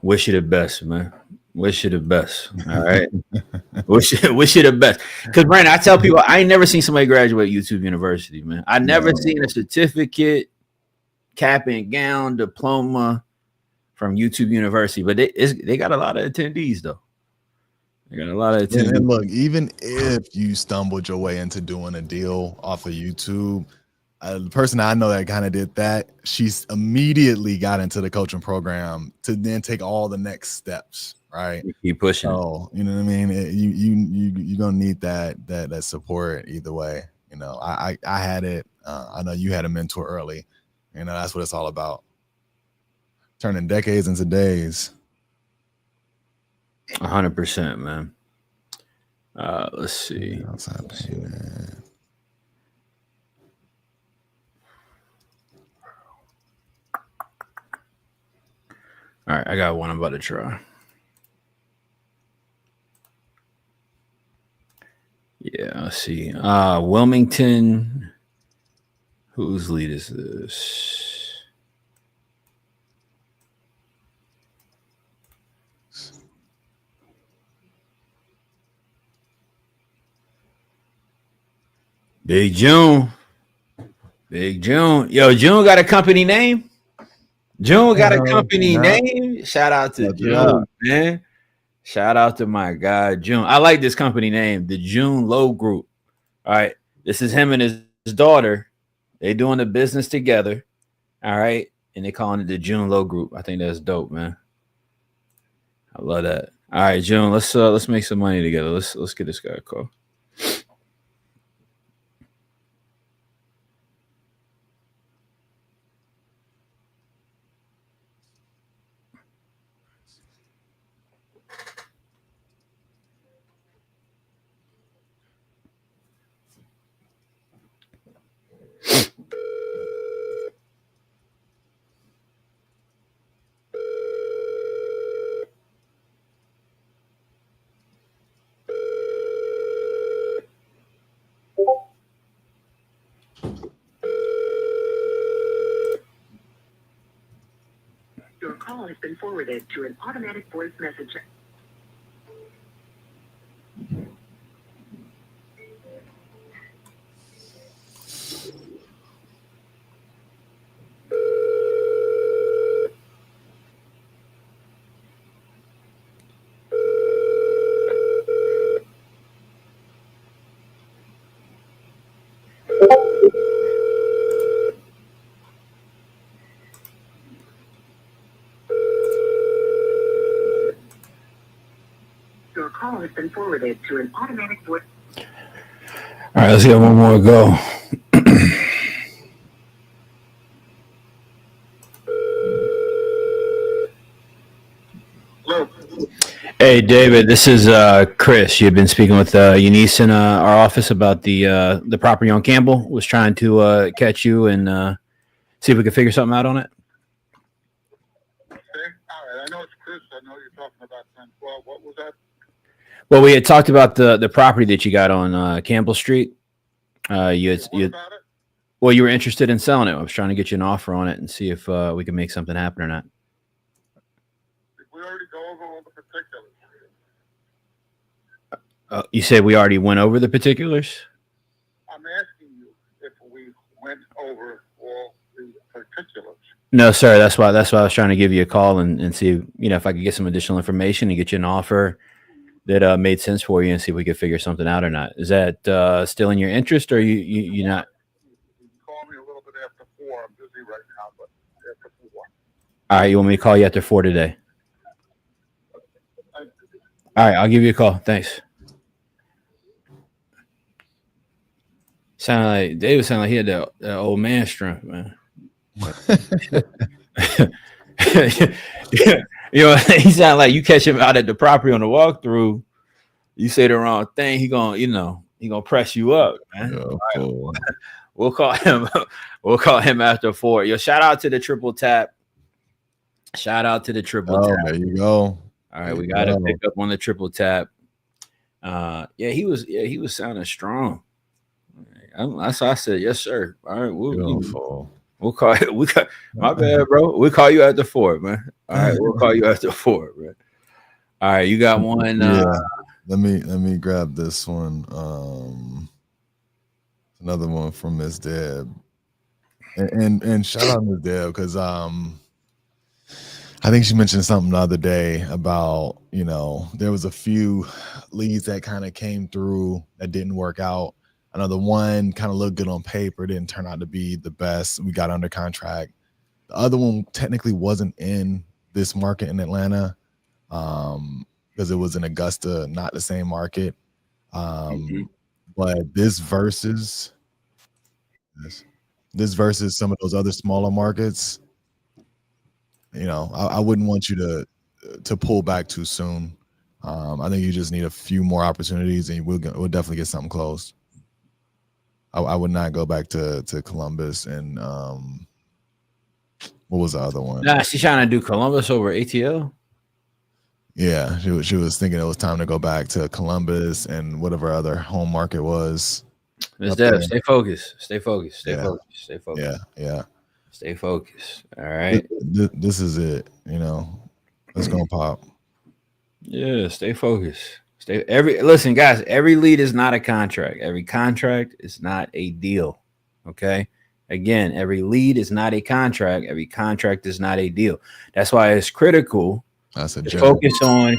wish you the best, man. Wish you the best. All right. wish you the best. Because Brandon, I tell people I ain't never seen somebody graduate YouTube University, man. I never seen a certificate, cap and gown, diploma from YouTube University, but they got a lot of attendees though. They got a lot of attendees. And look, even if you stumbled your way into doing a deal off of YouTube, the person I know that kind of did that, she's immediately got into the coaching program to then take all the next steps. Right, you keep pushing. Oh, you know what I mean. You gonna need that support either way. I had it. I know you had a mentor early. That's what it's all about. Turning decades into days. 100%, man. Let's see. Outside payment. All right, I got one I'm about to try. Yeah, let's see. Wilmington. Whose lead is this? Big June. Yo, June got a company name? June got a company name? Shout out to June, man. Shout out to my guy, June. I like this company name, the June Low Group. All right. This is him and his daughter. They doing the business together. All right. And they calling it the June Low Group. I think that's dope, man. I love that. All right, June, let's make some money together. Let's get this guy a call. Your call has been forwarded to an automatic voice message. been forwarded to an automatic voice. All right, let's get one more go. Hello. Hey, David, this is Chris. You've been speaking with Eunice in our office about the property on Campbell. Was trying to catch you and see if we could figure something out on it. Okay. All right. I know it's Chris. I know you're talking about 1012. What was that? Well, we had talked about the property that you got on Campbell Street. What about it? Well, you were interested in selling it. I was trying to get you an offer on it and see if we can make something happen or not. Did we already go over all the particulars? You said we already went over the particulars? I'm asking you if we went over all the particulars. No, sir. That's why I was trying to give you a call and see, if I could get some additional information and get you an offer that made sense for you and see if we could figure something out or not. Is that still in your interest, or you not? You can call me a little bit after 4. I'm busy right now, but after 4. All right, you want me to call you after 4 today? Thank you. All right, I'll give you a call. Thanks. David sounded like he had that old man strength, man. He sounded like you catch him out at the property on the walkthrough. You say the wrong thing, he gonna press you up, man. Oh, All right, cool. we'll call him. We'll call him after 4. Yo, shout out to the triple tap. Shout out to the triple Oh, tap. there you go. All right, There we you got to go. pick up on the triple tap. He was sounding strong. That's why I said yes, sir. All right, Beautiful. we'll call it. My bad, bro. We'll call you after 4, man. All right, we'll call you after 4, man. All right, you got one. Yeah. Let me grab this one. Another one from Miss Deb. And shout out Miss Deb, because I think she mentioned something the other day about, there was a few leads that kind of came through that didn't work out. I know the one kind of looked good on paper, didn't turn out to be the best. We got under contract. The other one technically wasn't in this market in Atlanta, because it was in Augusta, not the same market. But this versus some of those other smaller markets, I wouldn't want you to pull back too soon. I think you just need a few more opportunities, and we'll definitely get something closed. I would not go back to Columbus and what was the other one? Nah, she's trying to do Columbus over ATL. Yeah, she was thinking it was time to go back to Columbus and whatever other home market was. Ms. Up Deb, there. stay focused. Stay focused. Stay Yeah. focused. Stay focused. Yeah. Stay focused. All right. This is it. Let's go pop. Yeah, stay focused. Listen, guys, every lead is not a contract. Every contract is not a deal. Okay. Again, every lead is not a contract. Every contract is not a deal. That's why it's critical That's a to gem. focus on.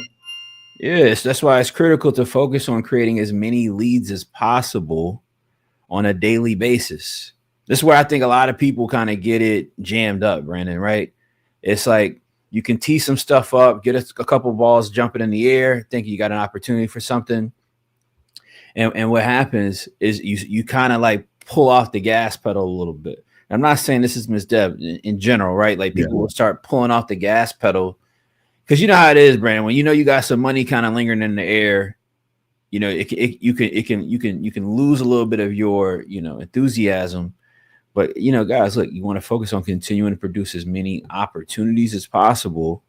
Yes, that's why it's critical to focus on creating as many leads as possible on a daily basis. This is where I think a lot of people kind of get it jammed up, Brandon, right? It's like you can tee some stuff up, get a couple balls jumping in the air, think you got an opportunity for something. And what happens is you kind of like pull off the gas pedal a little bit. I'm not saying this is Ms. Deb in general, right? Like people will start pulling off the gas pedal because you know how it is, Brandon. When you got some money kind of lingering in the air, you can lose a little bit of your enthusiasm. But guys, look, you want to focus on continuing to produce as many opportunities as possible,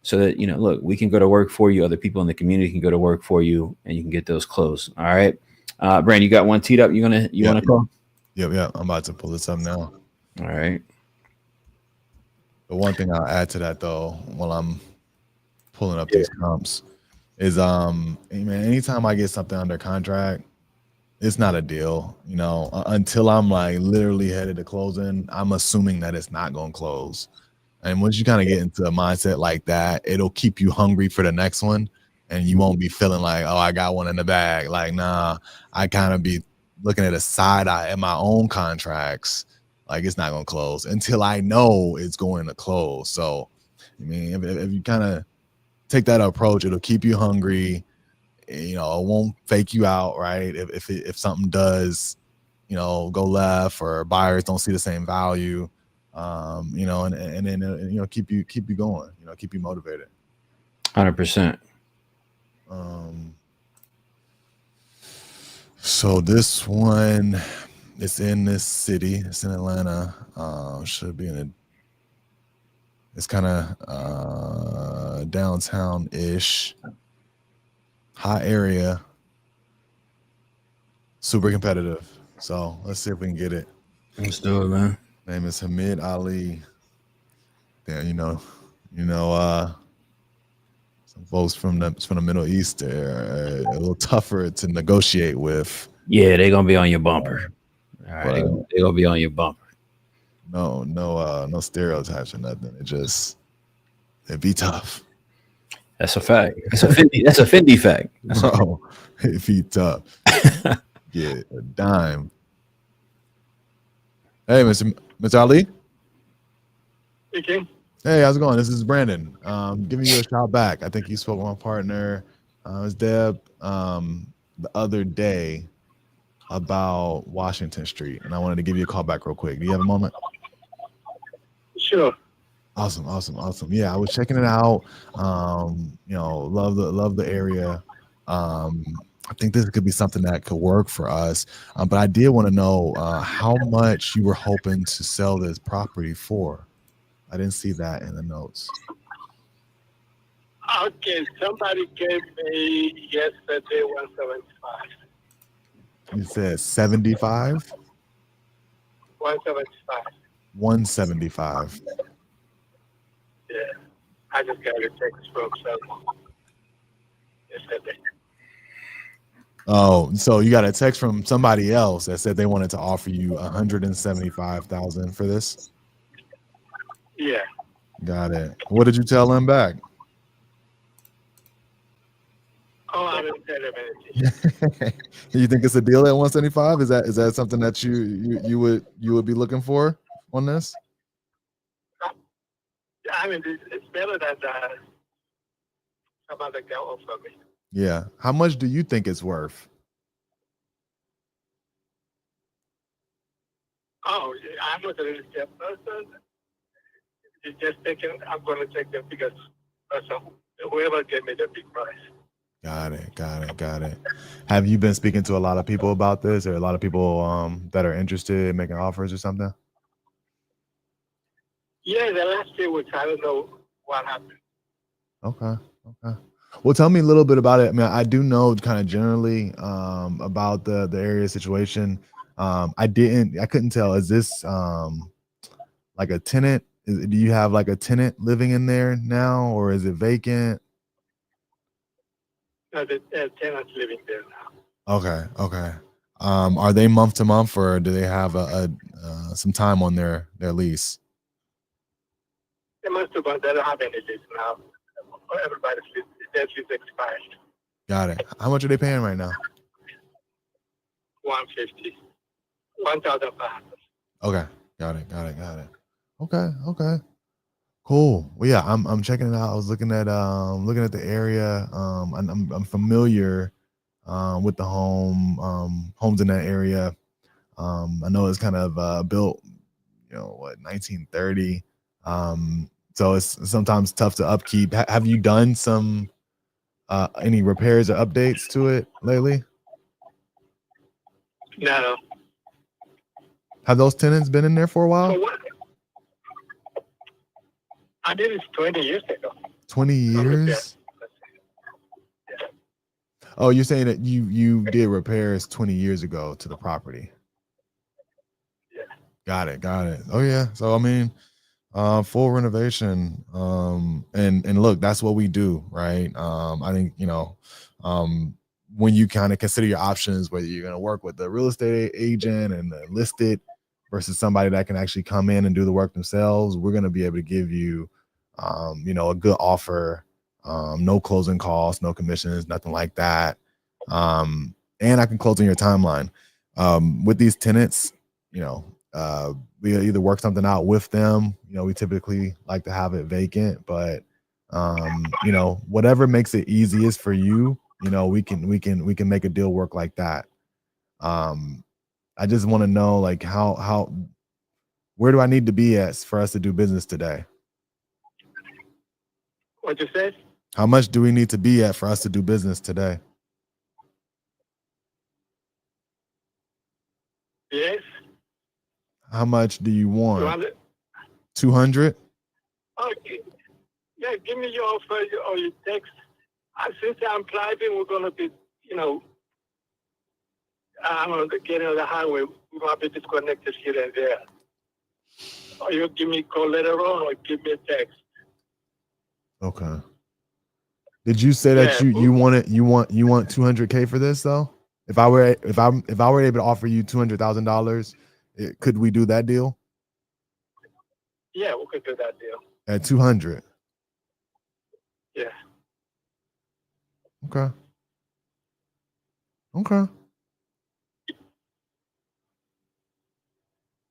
so that look, we can go to work for you. Other people in the community can go to work for you, and you can get those closed. All right, Brandon, you got one teed up. You want to call? Yep. I'm about to pull this up now. All right. The one thing I'll add to that though, while I'm pulling up these comps, is anytime I get something under contract, it's not a deal, until I'm like literally headed to closing. I'm assuming that it's not going to close. And once you kind of get into a mindset like that, it'll keep you hungry for the next one. And you won't be feeling like, oh, I got one in the bag. Like, nah, I kind of be looking at a side eye at my own contracts. Like, it's not going to close until I know it's going to close. So, if you kind of take that approach, it'll keep you hungry. you know, it won't fake you out, right? If something does, you know, go left or buyers don't see the same value, you know, and then you know, keep you going, you know, keep you motivated. 100%. So this one, it's in this city. It's in Atlanta. Should be in a. It's kind of downtown-ish, hot area, super competitive. So let's see if we can get it. Let's do it, man. Name is Hamid Ali. Yeah, you know, some folks from the Middle East are a little tougher to negotiate with. Yeah, they're gonna be on your bumper. All right, they're gonna be on your bumper. No stereotypes or nothing. It'd be tough. That's a fact. That's a Fendi fact. Bro, it'd be tough. Get a dime. Hey, Mr. Ali. Speaking. Hey, how's it going? This is Brandon. Giving you a shout back. I think you spoke with my partner, it's Deb, the other day about Washington Street, and I wanted to give you a call back real quick. Do you have a moment? Sure. Awesome. Yeah, I was checking it out. You know, love the area. I think this could be something that could work for us. But I did want to know how much you were hoping to sell this property for. I didn't see that in the notes. Okay, somebody gave me yesterday 175. You said 75? 175. 175. Yeah, I just got a text from someone yesterday. Oh, so you got a text from somebody else that said they wanted to offer you 175,000 for this? Yeah. Got it. What did you tell them back? Oh, I didn't tell him anything. You think it's a deal at 175? Is that something that you would be looking for on this? I mean, it's better than some other guy offered me. Yeah. How much do you think it's worth? Oh, I'm not a real estate person. It's just thinking I'm going to take the biggest person, whoever gave me the big price. Got it. Have you been speaking to a lot of people about this, or a lot of people that are interested in making offers or something? Yeah, the last 2 weeks, I don't know what happened. Okay. Well, tell me a little bit about it. I mean, I do know kind of generally about the area situation. I couldn't tell. Is this like a tenant? Do you have like a tenant living in there now, or is it vacant? No, the tenant's living there now. Okay. Are they month to month, or do they have some time on their lease? They must have, but they don't have any lease now. Everybody's lease, their lease expired. Got it. How much are they paying right now? 150. 1,500. Okay. Got it. Okay. Cool. Well, yeah, I'm checking it out. I was looking at the area. I'm familiar with the homes in that area. I know it's kind of built, 1930. So it's sometimes tough to upkeep. Have you done some any repairs or updates to it lately? No. Have those tenants been in there for a while? So what? I did it 20 years ago. 20 years? Yeah. Oh, you're saying that you did repairs 20 years ago to the property? Yeah. Got it. Oh yeah. So I mean, full renovation. And look, that's what we do, right? I think when you kind of consider your options, whether you're going to work with the real estate agent and list it versus somebody that can actually come in and do the work themselves, we're going to be able to give you, a good offer, no closing costs, no commissions, nothing like that. And I can close on your timeline. With these tenants, we either work something out with them. We typically like to have it vacant, but whatever makes it easiest for you, you know, we can make a deal work like that. I just want to know, like, how where do I need to be at for us to do business today? What you said? How much do we need to be at for us to do business today? Yes. How much do you You want? want it? 200? Okay. Yeah, give me your offer or your text. Since I'm driving, we're going to be, I'm going to get on the highway. We might be disconnected here and there. Or you give me a call later on or give me a text. Okay. Did you say that you want 200K for this though? If I were able to offer you $200,000, could we do that deal? Yeah, we could do that deal. At 200? Yeah. Okay. Okay.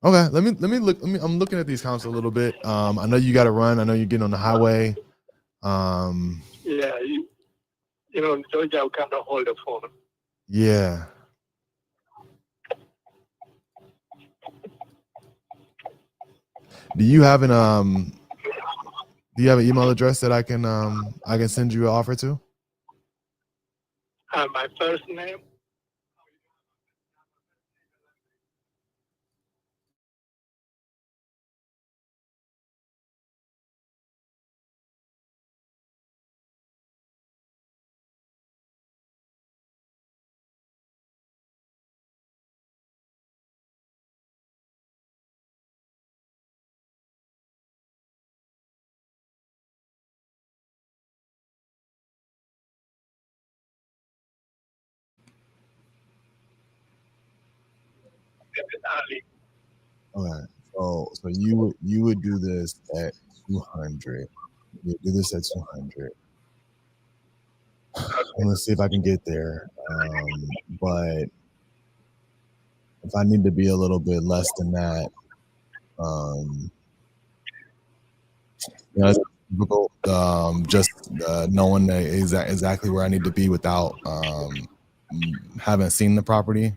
Let me look. I'm looking at these comps a little bit. I know you got to run. I know you're getting on the highway. Yeah, in Georgia, we cannot hold the phone. Yeah. Do you have an email address that I can send you an offer to? My first name. Okay. So you would do this at 200. You do this at 200. I'm gonna see if I can get there. But if I need to be a little bit less than that, it's difficult. Just knowing exactly where I need to be without having seen the property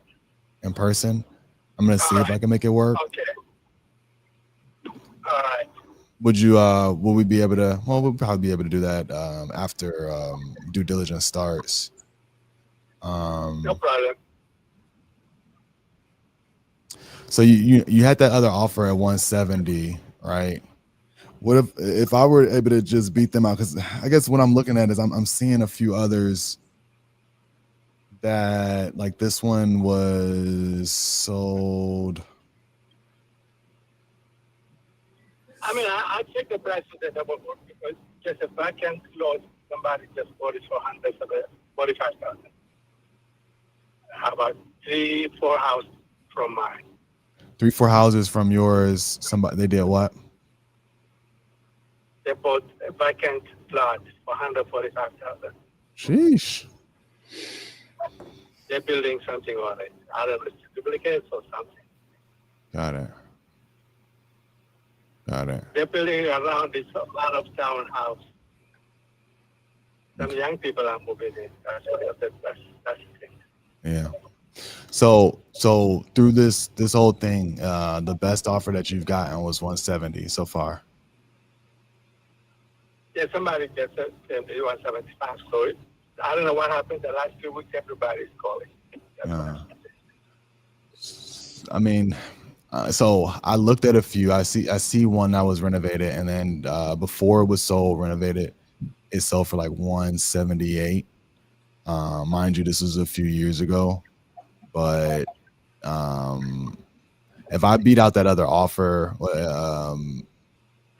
in person. I'm gonna see if I can make it work. Okay. All right. Will we be able to? Well, we'll probably be able to do that after due diligence starts. No problem. So you had that other offer at 170, right? What if I were able to just beat them out? Because I guess what I'm looking at is I'm seeing a few others that, like, this one was sold. I mean, I check the prices at double book because just a back-end close, somebody just bought it for 45,000. How about 3-4 houses from mine? 3-4 houses from yours. Somebody, they did what? They bought a back-end plot for 145,000. Sheesh. They're building something on it. I don't know, it's duplicates or something. Got it. They're building around this lot of townhouse. Some young people are moving in. That's the thing. Yeah. So through this whole thing, the best offer that you've gotten was 170 so far. Yeah, somebody just said 175. So I don't know what happened the last 2 weeks. Everybody's calling. I mean, so I looked at a few. I see one that was renovated, and then before it was sold, renovated, it sold for like 178. Mind you, this was a few years ago, but if I beat out that other offer, the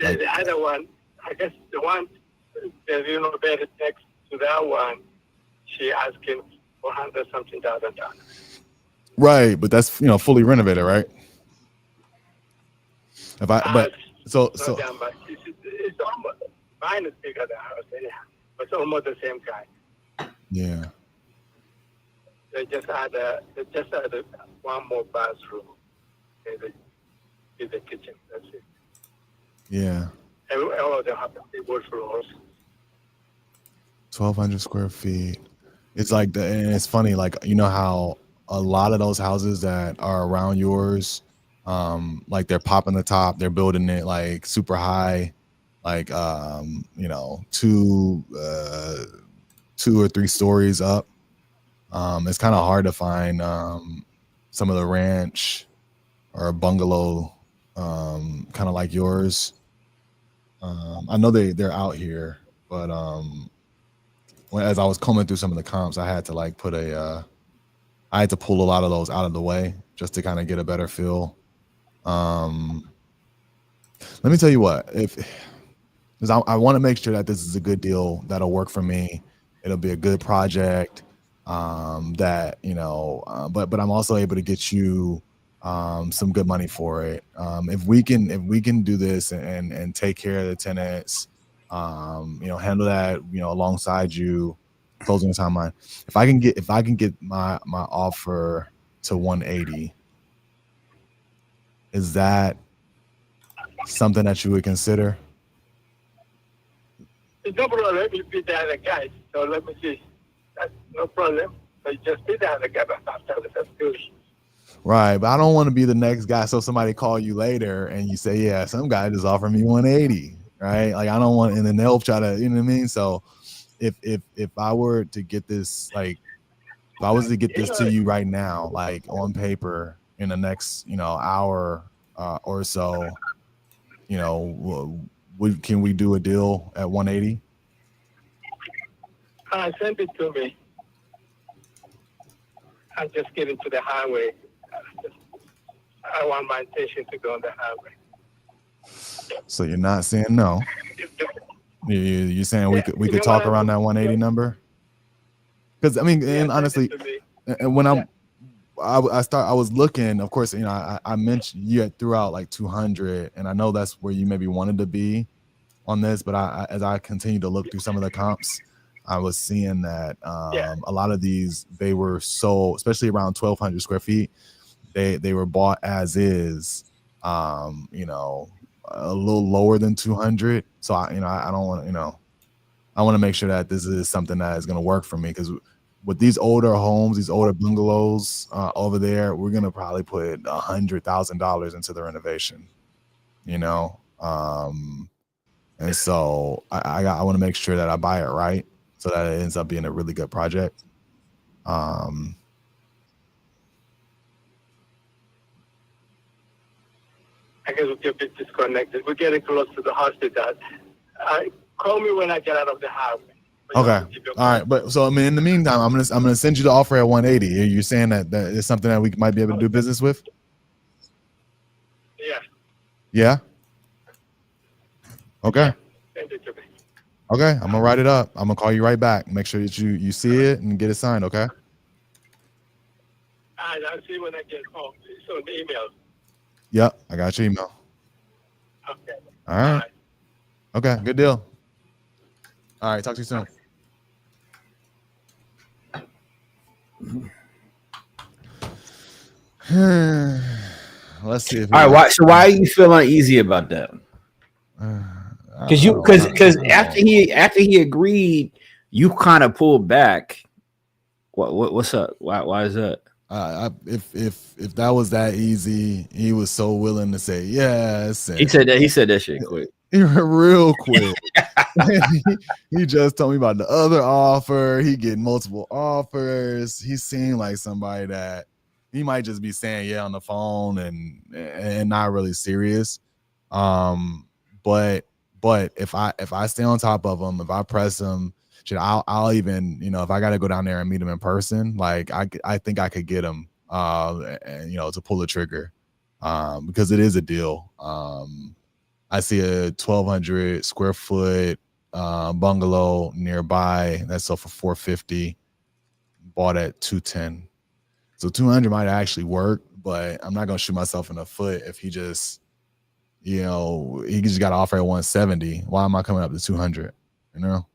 other one, I guess the one that better next to that one, she asking $400-something thousand. Right, but that's fully renovated, right? If I but so it's almost, mine is bigger than ours anyhow, but it's almost the same kind. Yeah. They just added one more bathroom in the kitchen. That's it. Yeah. All of them have the wood floors. 1,200 square feet. It's like and it's funny, like you know how a lot of those houses that are around yours, like they're popping the top, they're building it like super high, like you know, 2 or 3 stories up. It's kind of hard to find some of the ranch or a bungalow kind of like yours. I know they're out here, but as I was combing through some of the comps, I had to like I had to pull a lot of those out of the way just to kind of get a better feel. Let me tell you what, because I want to make sure that this is a good deal that'll work for me. It'll be a good project. That you know, but I'm also able to get you some good money for it. If we can do this and take care of the tenants, you know, handle that, you know, alongside you, closing the timeline. If I can get my offer to 180, is that something that you would consider? It's no problem. You be the other guy. So let me see. That's no problem. So you just be the other guy after that's good. Right, but I don't want to be the next guy. So somebody call you later and you say, yeah, some guy just offered me 180, right? Like I don't want, and then they'll try to, you know what I mean? So if I were to get this, like if I was to get this to you right now, like on paper in the next, you know, hour or so, you know, can we do a deal at 180? Send it to me. I'm just getting to the highway. I want my attention to go on the highway. So you're not saying no. You're saying we could talk around that 180 number? Because I mean, and honestly, and when I was looking, of course, you know, I mentioned you had threw out like 200, and I know that's where you maybe wanted to be on this, but as I continue to look through some of the comps, I was seeing that a lot of these, they were sold, especially around 1,200 square feet. They were bought as is, you know, a little lower than 200. So I don't want to, you know, I want to make sure that this is something that is going to work for me, because with these older homes, these older bungalows over there, we're going to probably put $100,000 into the renovation, you know? And so I want to make sure that I buy it right, so that it ends up being a really good project. I guess we'll get a bit disconnected. We're getting close to the hospital. Call me when I get out of the highway. Okay. All right. But so I mean, in the meantime, I'm gonna send you the offer at 180. You're saying that is something that we might be able to do business with? Yeah. Yeah. Okay. Send it to me. Okay. I'm gonna write it up. I'm gonna call you right back. Make sure that you see it and get it signed. Okay. I'll see when I get home. It's on the email. Yep. I got your email. Okay. All right. Okay. Good deal. All right. Talk to you soon. Let's see. All right. Why are you feeling uneasy about that? Because after he agreed, you kind of pulled back. What's up? Why is that? If that was that easy, he was so willing to say yes. He said that shit quick. Real quick. He just told me about the other offer. He getting multiple offers. He seemed like somebody that he might just be saying yeah on the phone and not really serious. But if I stay on top of him, if I press him, shit, I'll even, you know, if I got to go down there and meet him in person, like I think I could get him, and you know, to pull the trigger, because it is a deal. I see a 1,200 square foot bungalow nearby that's sold for $450, bought at $210. So 200 might actually work, but I'm not gonna shoot myself in the foot if he just, you know, he just got to offer at 170. Why am I coming up to 200? You know?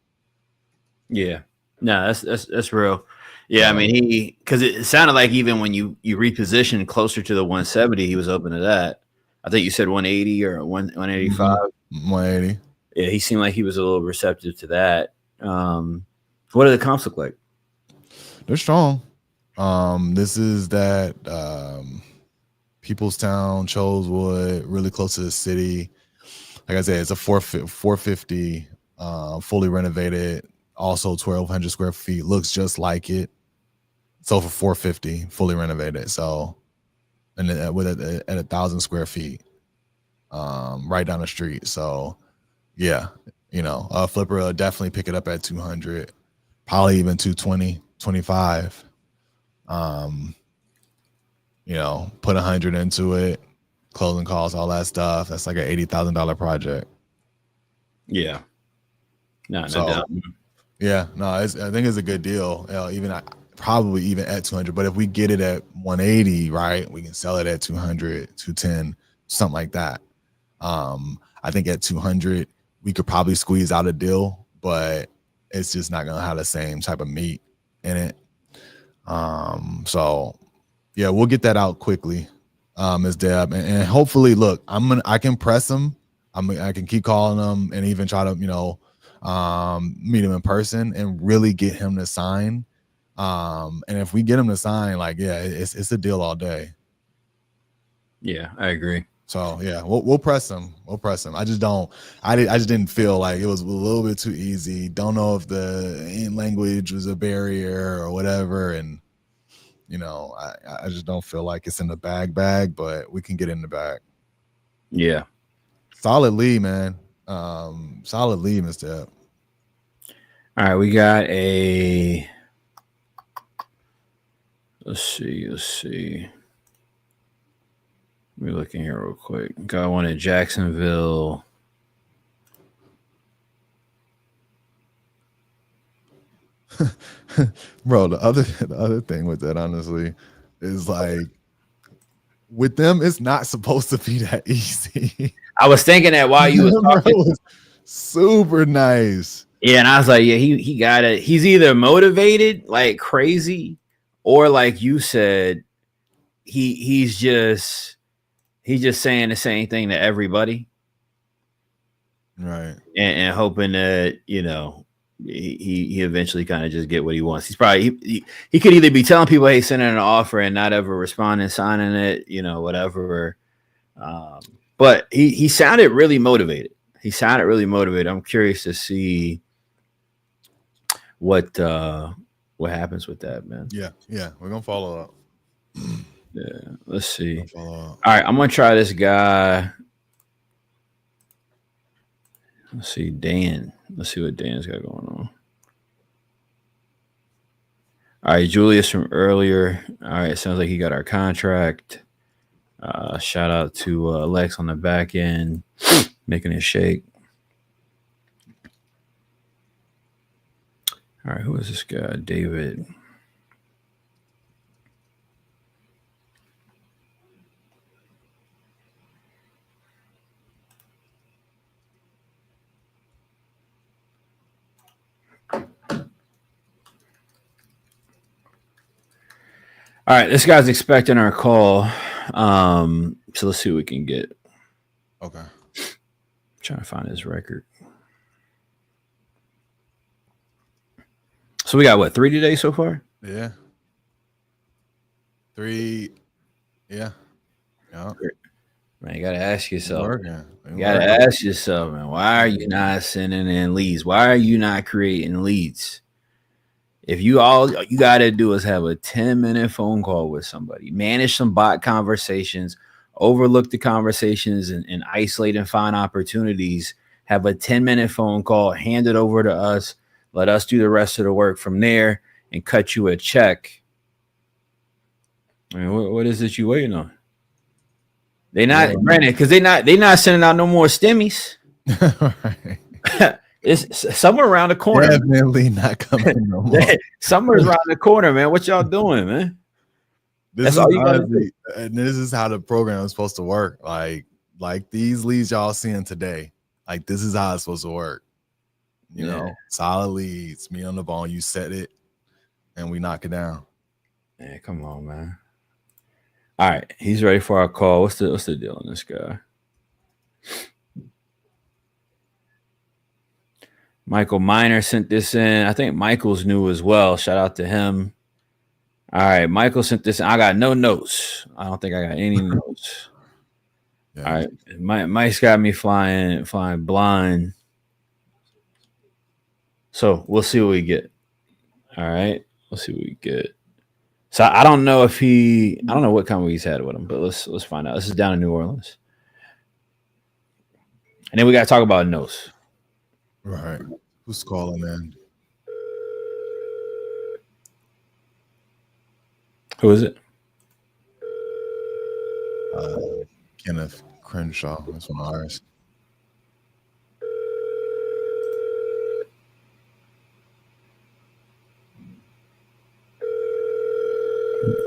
Yeah, no, that's real. Yeah, I mean, because it sounded like even when you repositioned closer to the 170, he was open to that. I think you said 180 or 185. 180. Yeah, he seemed like he was a little receptive to that. What do the comps look like? They're strong. This is that Peoplestown, Chosewood, really close to the city. Like I said, it's a 450, fully renovated, also 1,200 square feet. Looks just like it. So for 450, fully renovated. So, and at 1,000 square feet, right down the street. So, yeah, Flipper will definitely pick it up at 200, probably even 220, 25. Put 100 into it, closing costs, all that stuff. That's like an $80,000 project. Yeah. No So, doubt. Yeah, no, I think it's a good deal. Probably even at 200. But if we get it at 180, right, we can sell it at 200, 210, something like that. I think at 200, we could probably squeeze out a deal, but it's just not gonna have the same type of meat in it. So yeah, we'll get that out quickly, Ms. Deb, and hopefully, look, I can press him. I can keep calling him and even try to meet him in person and really get him to sign. And if we get him to sign, like, yeah, it's a deal all day. Yeah, I agree. So yeah, we'll press him. We'll press him. I just didn't feel like it was a little bit too easy. Don't know if the language was a barrier or whatever. And I just don't feel like it's in the bag, but we can get in the bag. Yeah. Solid lead, man. Solid lead, Mr. All right, we got a. Let's see. We're looking here real quick. Got one at Jacksonville. Bro, the other thing with that, honestly, is like with them, it's not supposed to be that easy. I was thinking that while you were talking. Bro, super nice. Yeah, and I was like, yeah, he got it. He's either motivated like crazy, or like you said, he's just saying the same thing to everybody, right? And hoping that he eventually kind of just get what he wants. He's probably he could either be telling people, hey, send in an offer and not ever responding, signing it, whatever. But he sounded really motivated. I'm curious to see what happens with that, man. Yeah, we're gonna follow up. Yeah, let's see. All right, I'm gonna try this guy. Let's see, Dan. Let's see what Dan's got going on. All right, Julius from earlier. All right, sounds like he got our contract. Shout out to Lex on the back end, making it shake. All right, who is this guy? David. All right, this guy's expecting our call. So let's see what we can get. Okay. Trying to find his record. So we got what, 3 today so far? Yeah. 3. Yeah. Man, you gotta ask yourself. You gotta ask yourself, man, why are you not sending in leads? Why are you not creating leads? If you gotta do is have a 10-minute phone call with somebody, manage some bot conversations, overlook the conversations and isolate and find opportunities, have a 10-minute phone call, hand it over to us, let us do the rest of the work from there and cut you a check. I mean, what is it you waiting on? They not granted because they not sending out no more stimmies. Right. It's somewhere around the corner. Definitely not coming no more. Somewhere's around the corner, man. What y'all doing, man? This is how the program is supposed to work. Like these leads y'all seeing today. Like this is how it's supposed to work. You know, solid leads, me on the phone, you set it, and we knock it down. Man, come on, man. All right, he's ready for our call. What's the deal on this guy? Michael Miner sent this in. I think Michael's new as well. Shout out to him. All right, Michael sent this. I got no notes. I don't think I got any notes. Yeah. All right, Mike's got me flying blind. So we'll see what we get. All right, we'll see what we get. So I don't know if I don't know what combo he's had with him, but let's find out. This is down in New Orleans, and then we got to talk about Nos. Right. Who's calling in? Who is it? Kenneth Crenshaw. That's one of ours.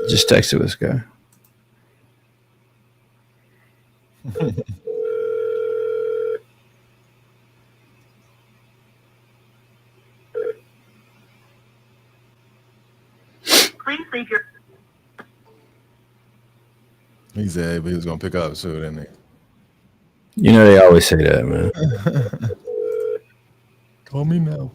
Just texted this guy. Please leave your. He said, but he was gonna pick up soon, didn't You know they always say that, man. he? Call me now.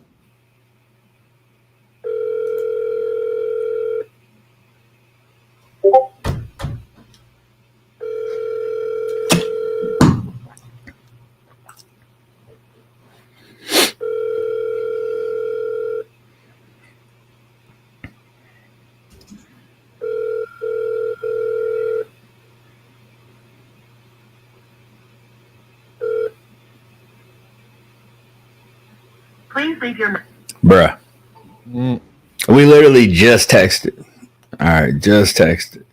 Please leave your. Bruh. We literally just texted. All right, just texted.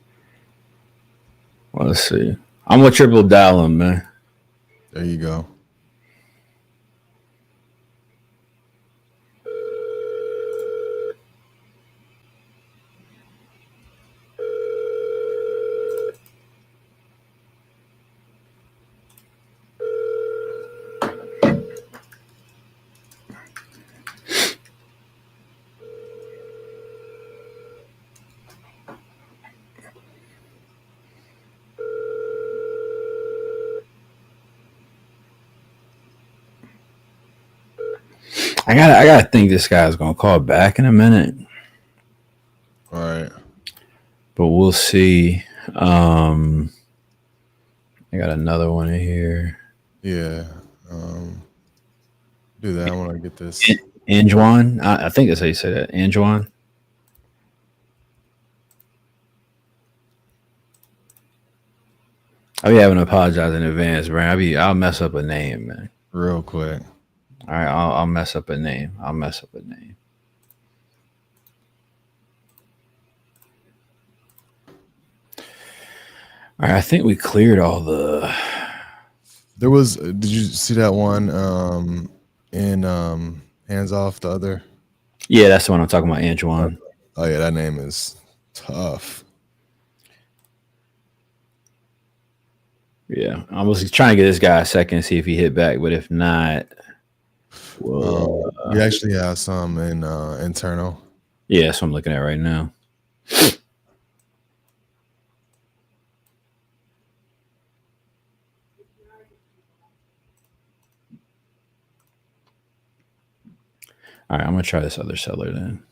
Well, let's see. I'm gonna triple dial him, man. There you go. I gotta think this guy's gonna call back in a minute, All right. but we'll see. I got another one in here. Yeah. Do that. I want to get this. Anjuan, I think that's how you say that. Anjuan. I'll be having to apologize in advance, Brian. I'll mess up a name, man. Real quick. All right, I'll mess up a name. All right, I think we cleared all the. There was. Did you see that one? In Hands Off the Other. Yeah, that's the one I'm talking about, Anjuan. Oh yeah, that name is tough. Yeah, I was trying to get this guy a second, see if he hit back, but if not, well, We actually have some in internal. yeah, that's what I'm looking at right now. All right, I'm gonna try this other seller then.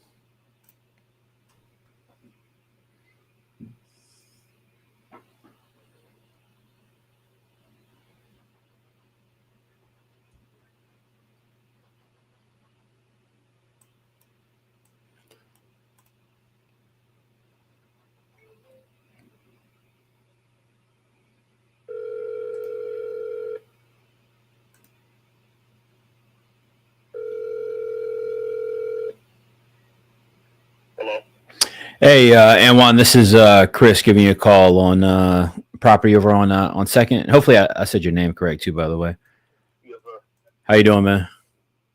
Hello. Hey, Anwan, this is Chris giving you a call on property over on Second. Hopefully, I said your name correct too. By the way, Yes, sir. how you doing, man?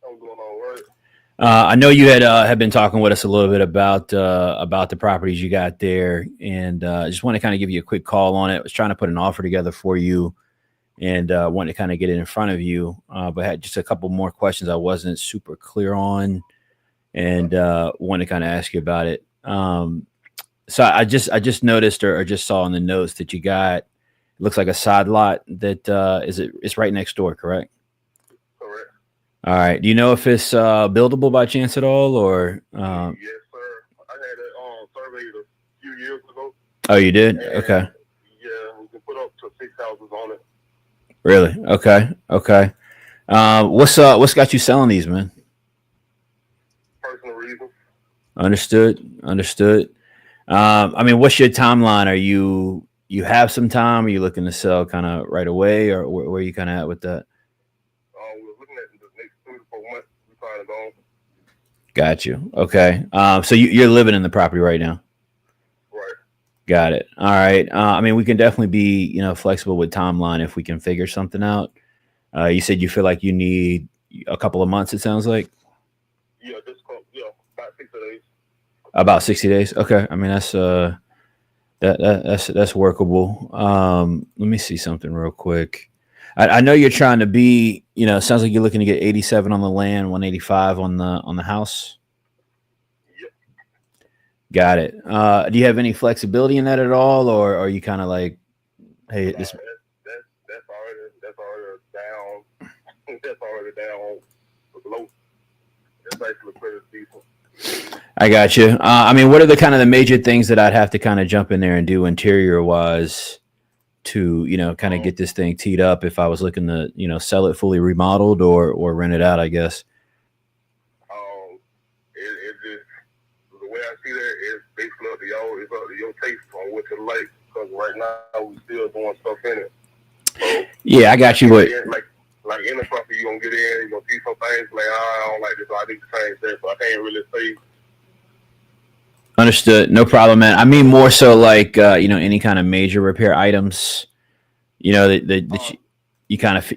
I'm doing all right. I know you had been talking with us a little bit about the properties you got there, and I just want to kind of give you a quick call on it. I was trying to put an offer together for you, and wanted to kind of get it in front of you, but had just a couple more questions I wasn't super clear on, and want to kind of ask you about it. So I just noticed or just saw in the notes that you got. It looks like a side lot that it's right next door, correct? Correct. All right. Do you know if it's buildable by chance at all, or Yes, sir. I had it surveyed Oh, you did? And, Okay. yeah, we can put up to 6 houses on it. Really? Okay. Okay. What's got you selling these, man? Personal reasons. Understood. Understood. I mean, what's your timeline? Are you have some time? Are you looking to sell kind of right away, or where are you kind of at with that? We're looking at the next 3 to 4 months. We're trying to go. Got you. Okay. So you're living in the property right now. Right. Got it. All right. I mean, we can definitely be, flexible with timeline if we can figure something out. You said you feel like you need a couple of months, it sounds like. Yeah, about 6 days. About 60 days. Okay. I mean, that's workable. Let me see something real quick. I know you're trying to be, it sounds like you're looking to get 87 on the land, 185 on the house. Yep. Got it. Do you have any flexibility in that at all, or are you kind of like, hey, Nah, this? that's already down. That's already down below. That's actually pretty decent. I got you. I mean, what are the kind of the major things that I'd have to kind of jump in there and do interior wise to, kind of get this thing teed up if I was looking to, sell it fully remodeled or rent it out, I guess. It just, the way I see that is basically up to y'all. It's up to your taste on what you like. Because right now we still doing stuff in it. So, yeah, I got you. But like in the property, you gonna get in, you gonna see some things like, I don't like this, so I need to change that. So I can't really say. Understood. No problem, man. I mean, more so like, any kind of major repair items, that you kind of,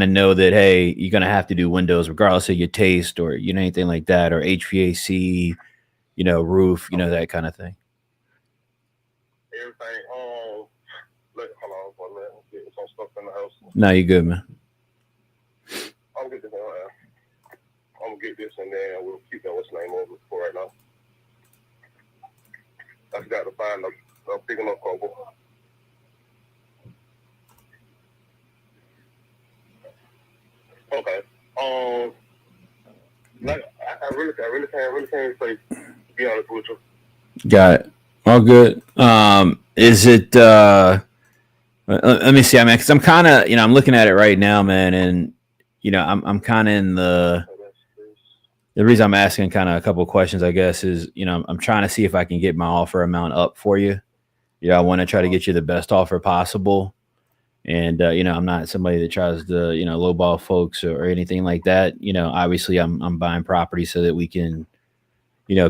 know that, hey, you're going to have to do windows regardless of your taste or, anything like that, or HVAC, roof, that kind of thing. Everything. Hold on for a minute. I'm getting some stuff in the house. No, you're good, man. I'm gonna get this and then we'll keep that what's name over for right now. I just got to find a big enough couple. Okay. Like I really can't say. To be honest with you. Got it. All good. Is it? Let me see. I mean, because I'm kind of, I'm looking at it right now, man, and I'm kind of in the reason I'm asking kind of a couple of questions, I guess, is, I'm trying to see if I can get my offer amount up for you. I want to try to get you the best offer possible. And, I'm not somebody that tries to, lowball folks or anything like that. Obviously I'm buying property so that we can,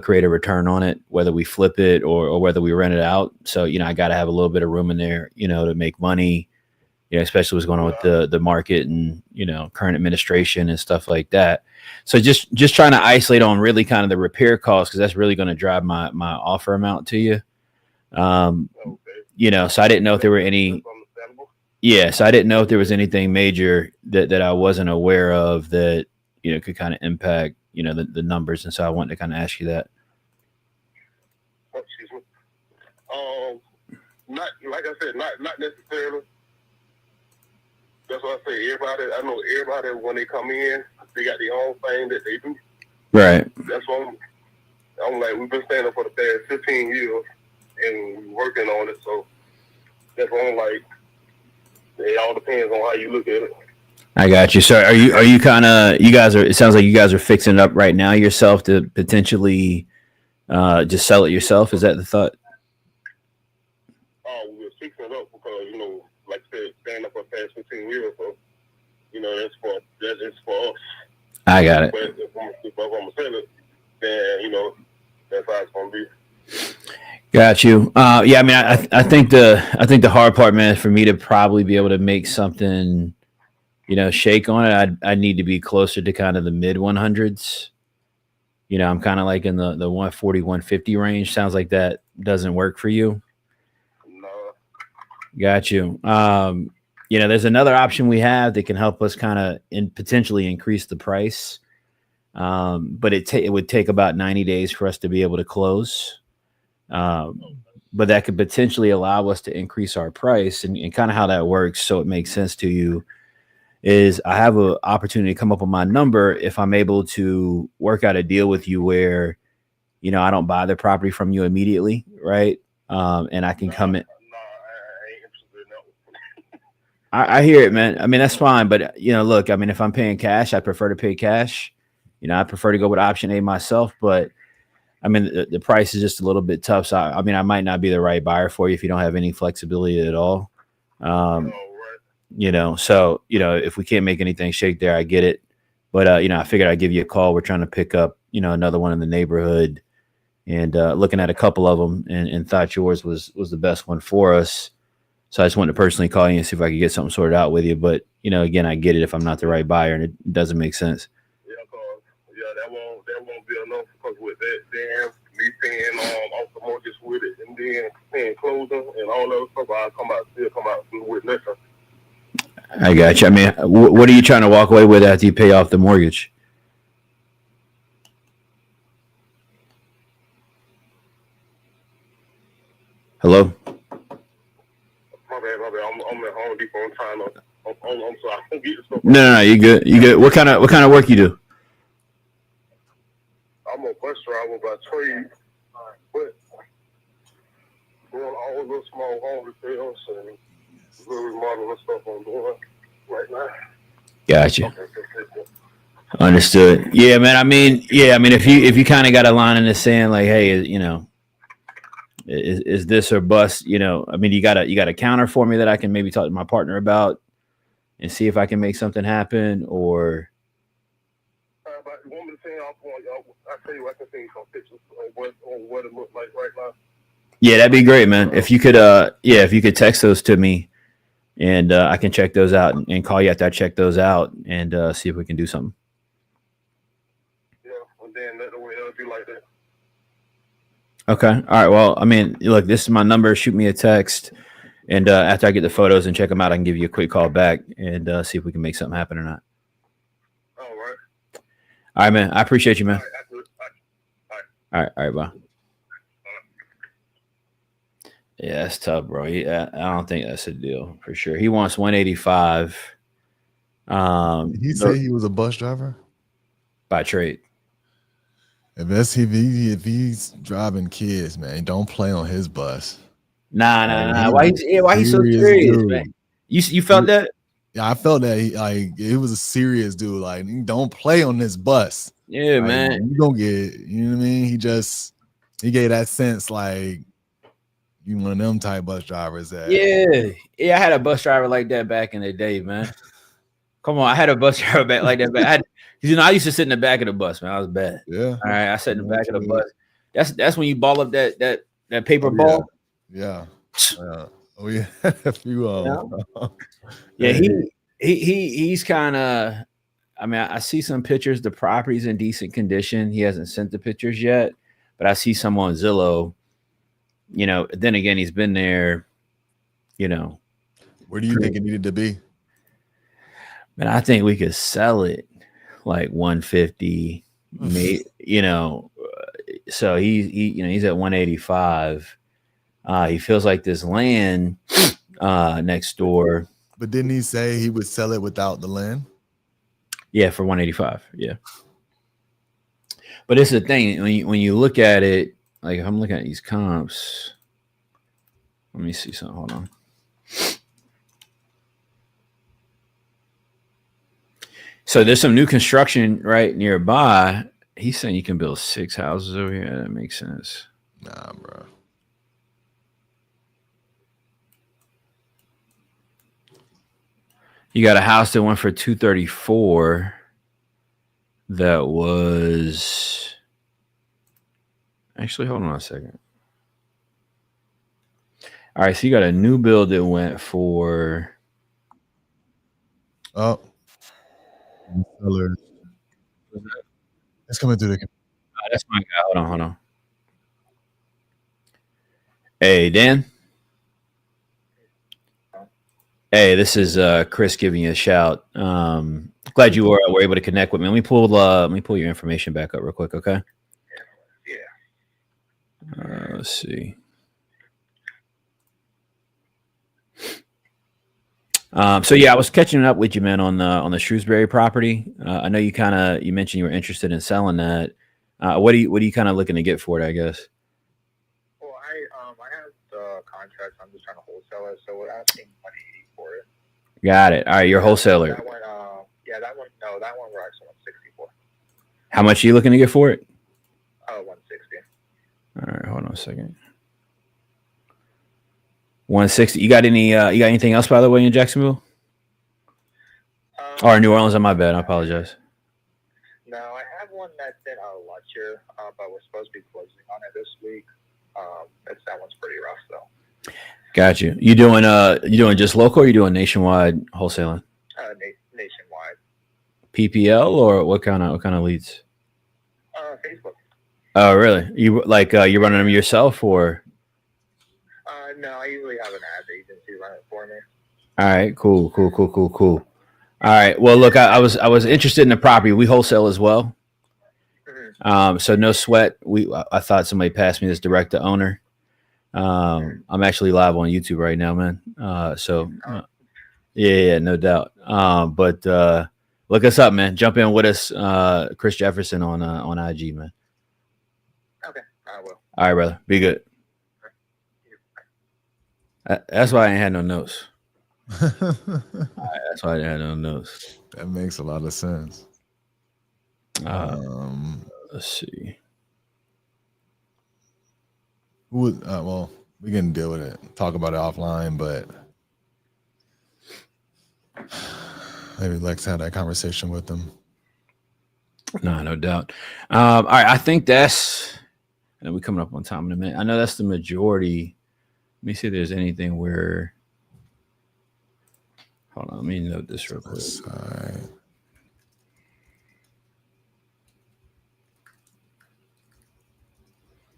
create a return on it, whether we flip it or whether we rent it out. So, I got to have a little bit of room in there, to make money, especially what's going on with the market and, current administration and stuff like that. So just trying to isolate on really kind of the repair costs, because that's really going to drive my offer amount to you. So I didn't know if there were any. Yeah, so I didn't know if there was anything major that I wasn't aware of that could kind of impact the numbers, and so I wanted to kind of ask you that. Excuse me. Not like I said, not necessarily. That's what I say. I know everybody when they come in, they got their own thing that they do. Right. That's what I'm like. We've been standing for the past 15 years and we're working on it. So that's why I'm like, it all depends on how you look at it. I got you. So are you kind of, it sounds like you guys are fixing it up right now yourself to potentially just sell it yourself. Is that the thought? Oh, we're fixing it up because, like I said, standing up for the past 15 years. So, that's for us. I got it. But if I'm going to sell it, then, that's how it's going to be. Got you. Yeah, I mean, I think the hard part, man, for me to probably be able to make something, shake on it, I'd need to be closer to kind of the mid 100s. I'm kind of like in the 140, 150 range. Sounds like that doesn't work for you. No. Got you. There's another option we have that can help us kind of potentially increase the price. But it would take about 90 days for us to be able to close. But that could potentially allow us to increase our price, and kind of how that works. So it makes sense to you is I have an opportunity to come up with my number if I'm able to work out a deal with you where, I don't buy the property from you immediately. Right. and I can come in. No, I ain't interested in that. I hear it, man. I mean, that's fine, but look, I mean, if I'm paying cash, I prefer to pay cash. I prefer to go with option A myself, but I mean, the price is just a little bit tough. So, I mean, I might not be the right buyer for you if you don't have any flexibility at all. So, if we can't make anything shake there, I get it. But, I figured I'd give you a call. We're trying to pick up, another one in the neighborhood and looking at a couple of them and thought yours was the best one for us. So I just wanted to personally call you and see if I could get something sorted out with you. But, again, I get it if I'm not the right buyer and it doesn't make sense. That won't be enough because with that, then me paying off the mortgage with it and then paying closing and all that stuff, I'll still come out with nothing. I got you. I mean, what are you trying to walk away with after you pay off the mortgage? Hello? My bad. I'm at Home Depot. I'm trying to. I'm sorry. I don't get the stuff. No, you good. You good. What kind of work you do? I'm a bus driver by trade, but doing all those small home repairs and little remodeling stuff I'm doing right now. Gotcha. Okay. Understood. Yeah, man. I mean, if you kind of got a line in the sand, like, hey, is this or bust? I mean, you got a counter for me that I can maybe talk to my partner about and see if I can make something happen, or. But you want me to send I'll tell you, I can send you some pictures on what it looks like right now. Yeah, that'd be great, man. If you could, if you could text those to me, and I can check those out and call you after I check those out and see if we can do something. Yeah, and then that way it'll be like that. Okay. All right. Well, I mean, look, this is my number. Shoot me a text, and after I get the photos and check them out, I can give you a quick call back and see if we can make something happen or not. All right. All right, man. I appreciate you, man. All right. All right, bye. Yeah, that's tough, bro. I don't think that's a deal for sure. He wants 185. He said he was a bus driver by trade. If he's driving kids, man, don't play on his bus. Nah. Why he's so serious, dude, man? You felt that? Yeah, I felt that. It was a serious dude. Like, don't play on this bus. Yeah, man. You gonna get, you know what I mean? He gave that sense like you one of them type bus drivers that. Yeah. I had a bus driver like that back in the day, man. Come on, I had a bus driver back like that. I used to sit in the back of the bus, man. I was bad. Yeah. All right, I sat in the back of the bus. That's when you ball up that paper ball. Yeah. Oh yeah. A few Yeah, he's kind of. I mean, I see some pictures. The property's in decent condition. He hasn't sent the pictures yet, but I see some on Zillow. Then again, he's been there. Where do you think it needed to be? Man, I think we could sell it like 150. Maybe, so he's at 185. He feels like this land next door. But didn't he say he would sell it without the land? Yeah, for 185. Yeah. But it's the thing when you look at it, like if I'm looking at these comps, let me see something. Hold on. So there's some new construction right nearby. He's saying you can build 6 houses over here. That makes sense. Nah, bro. You got a house that went for 234. That was actually, hold on a second. All right, so you got a new build that went for. Oh, it's coming through the. That's my guy. Hold on. Hey, Dan. Hey, this is Chris giving you a shout. Glad you were able to connect with me. Let me pull your information back up real quick, okay? Yeah. Let's see. So yeah, I was catching up with you, man, on the Shrewsbury property. I know you mentioned you were interested in selling that. What are you kind of looking to get for it, I guess? Well, I had contract. So I'm just trying to wholesale it. So we're asking 180 for it. Got it. All right, you're a wholesaler. That one, that one. No, that one we're actually 160 for. How much are you looking to get for it? 160. All right, hold on a second. 160. You got anything else, by the way, in Jacksonville? Or New Orleans? My bad. I apologize. No, I have one that's in Lutcher, but we're supposed to be closing on it this week. That one's pretty rough, though. Got you. You doing just local, or you doing nationwide wholesaling? Nationwide. PPL, or what kind of leads? Facebook. Oh, really? You you running them yourself, or? No, I usually have an ad agency run it for me. All right, cool. All right. Well, look, I was interested in the property. We wholesale as well. Mm-hmm. So no sweat. I thought somebody passed me this direct to owner. I'm actually live on YouTube right now, man. Yeah, no doubt. But look us up, man. Jump in with us, Chris Jefferson on IG, man. Okay, I will. All right, brother. Be good. That's why I ain't had no notes. That's why I didn't have no notes. That makes a lot of sense. Let's see. Well, we can deal with it. Talk about it offline, but maybe Lex had that conversation with them. No doubt. All right, I think that's. And we're coming up on time in a minute. I know that's the majority. Let me see if there's anything where. Hold on, let me note this real quick. Side.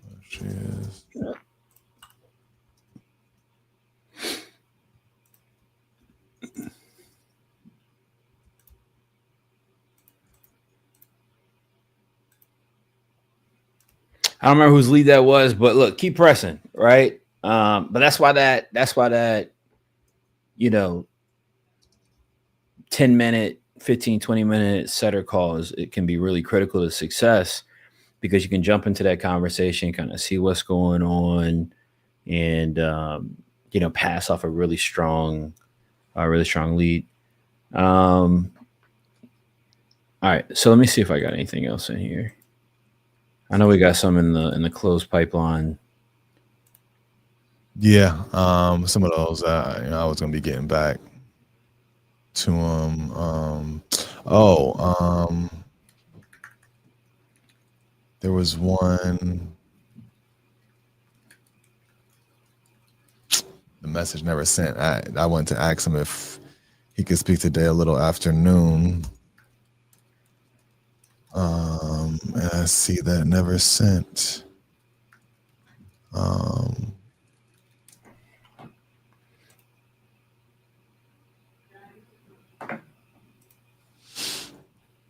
There she is. I don't remember whose lead that was, but look, keep pressing, right? But that's why that 10-minute, 15, 20-minute setter calls, it can be really critical to success because you can jump into that conversation, kind of see what's going on, and pass off a really strong lead. All right, so let me see if I got anything else in here. I know we got some in the closed pipeline. Yeah, some of those I was gonna be getting back to them. There was one. The message never sent. I went to ask him if he could speak today a little afternoon. And I see that never sent.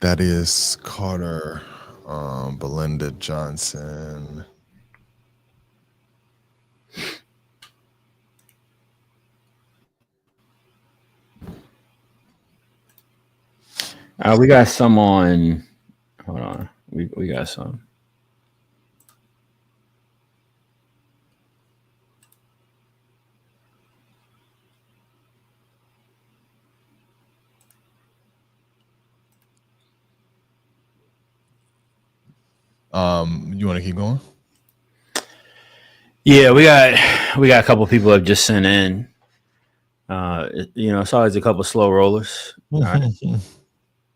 That is Carter, Belinda Johnson. We got some on. Hold on, we got some. You want to keep going? Yeah, we got a couple people have just sent in. It's always a couple slow rollers. All right.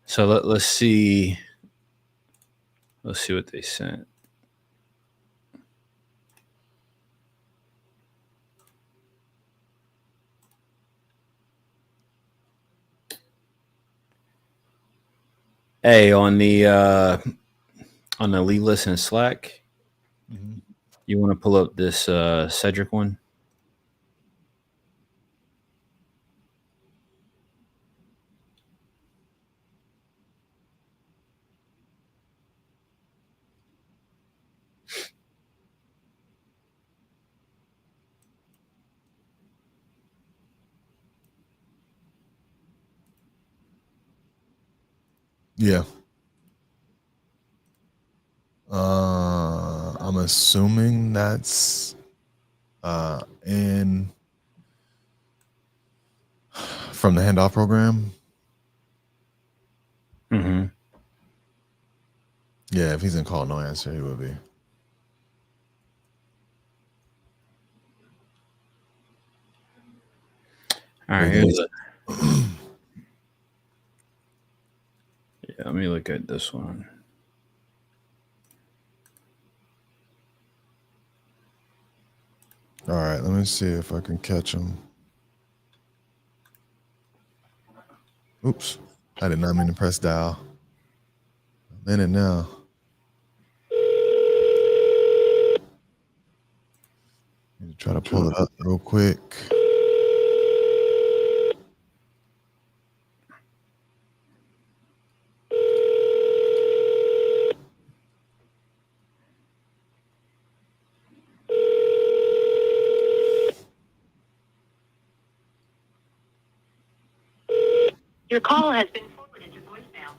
So let's see. Let's see what they sent. Hey, on the lead list in Slack, you want to pull up this Cedric one? Yeah. I'm assuming that's in from the handoff program. Mm-hmm. Yeah, if he's in call, no answer, he will be. All right, yeah, let me look at this one. All right, let me see if I can catch him. Oops, I did not mean to press dial. I'm in it now. Need to try to pull it up real quick. Your call has been forwarded to voicemail.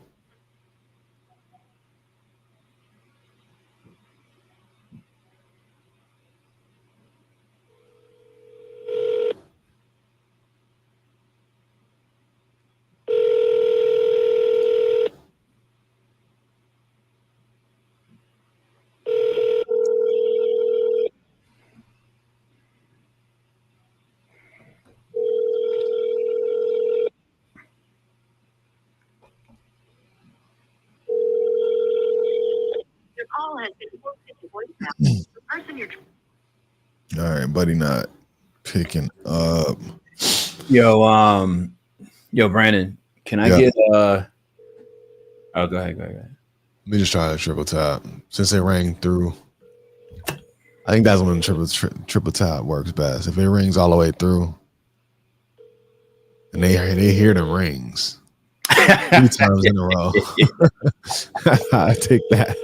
Your call has been forwarded to voicemail. The person you're All right, buddy, not picking up. Yo, Brandon, can I get oh, go ahead. Let me just try a triple tap. Since it rang through, I think that's when triple tap works best. If it rings all the way through, and they hear the rings 3 times in a row, I take that.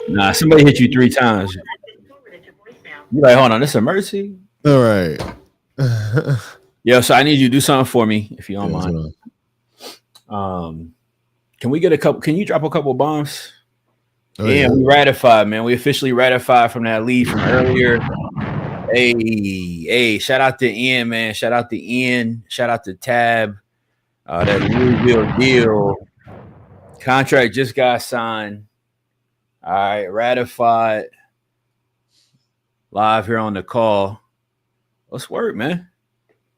Nah, somebody hit you 3 times. has been forwarded to voicemail. You like, hold on, this emergency? All right. Yo, so I need you to do something for me if you don't Yeah, mind. Can we get a couple? Can you drop a couple bombs? oh, Yeah, we ratified, man. We officially ratified from that lead from earlier. Hey, shout out to Ian, man. Shout out to Ian. Shout out to Tab. That Louisville deal contract just got signed. All right, ratified. Live here on the call. Let's work, man.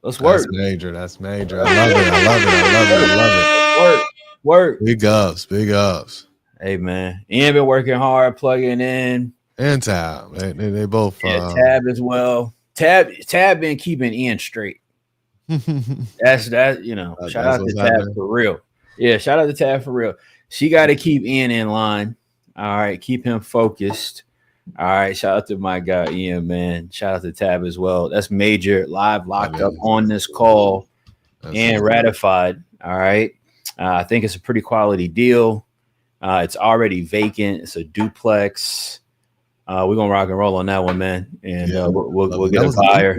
Let's work. That's major. That's major. I love it. Work. Big ups. Hey, man. Ian been working hard, plugging in. And Tab. They both. Tab as well. Tab been keeping Ian straight. That's you know. Shout out to Tab for real. Yeah, shout out to Tab for real. She got to keep Ian in line. All right, keep him focused. All right, shout out to my guy Ian, man. Shout out to Tab as well. That's major. Live locked up on this call and ratified. All right. I think it's a pretty quality deal. It's already vacant. It's a duplex. We're gonna rock and roll on that one, man. And we'll get a buyer.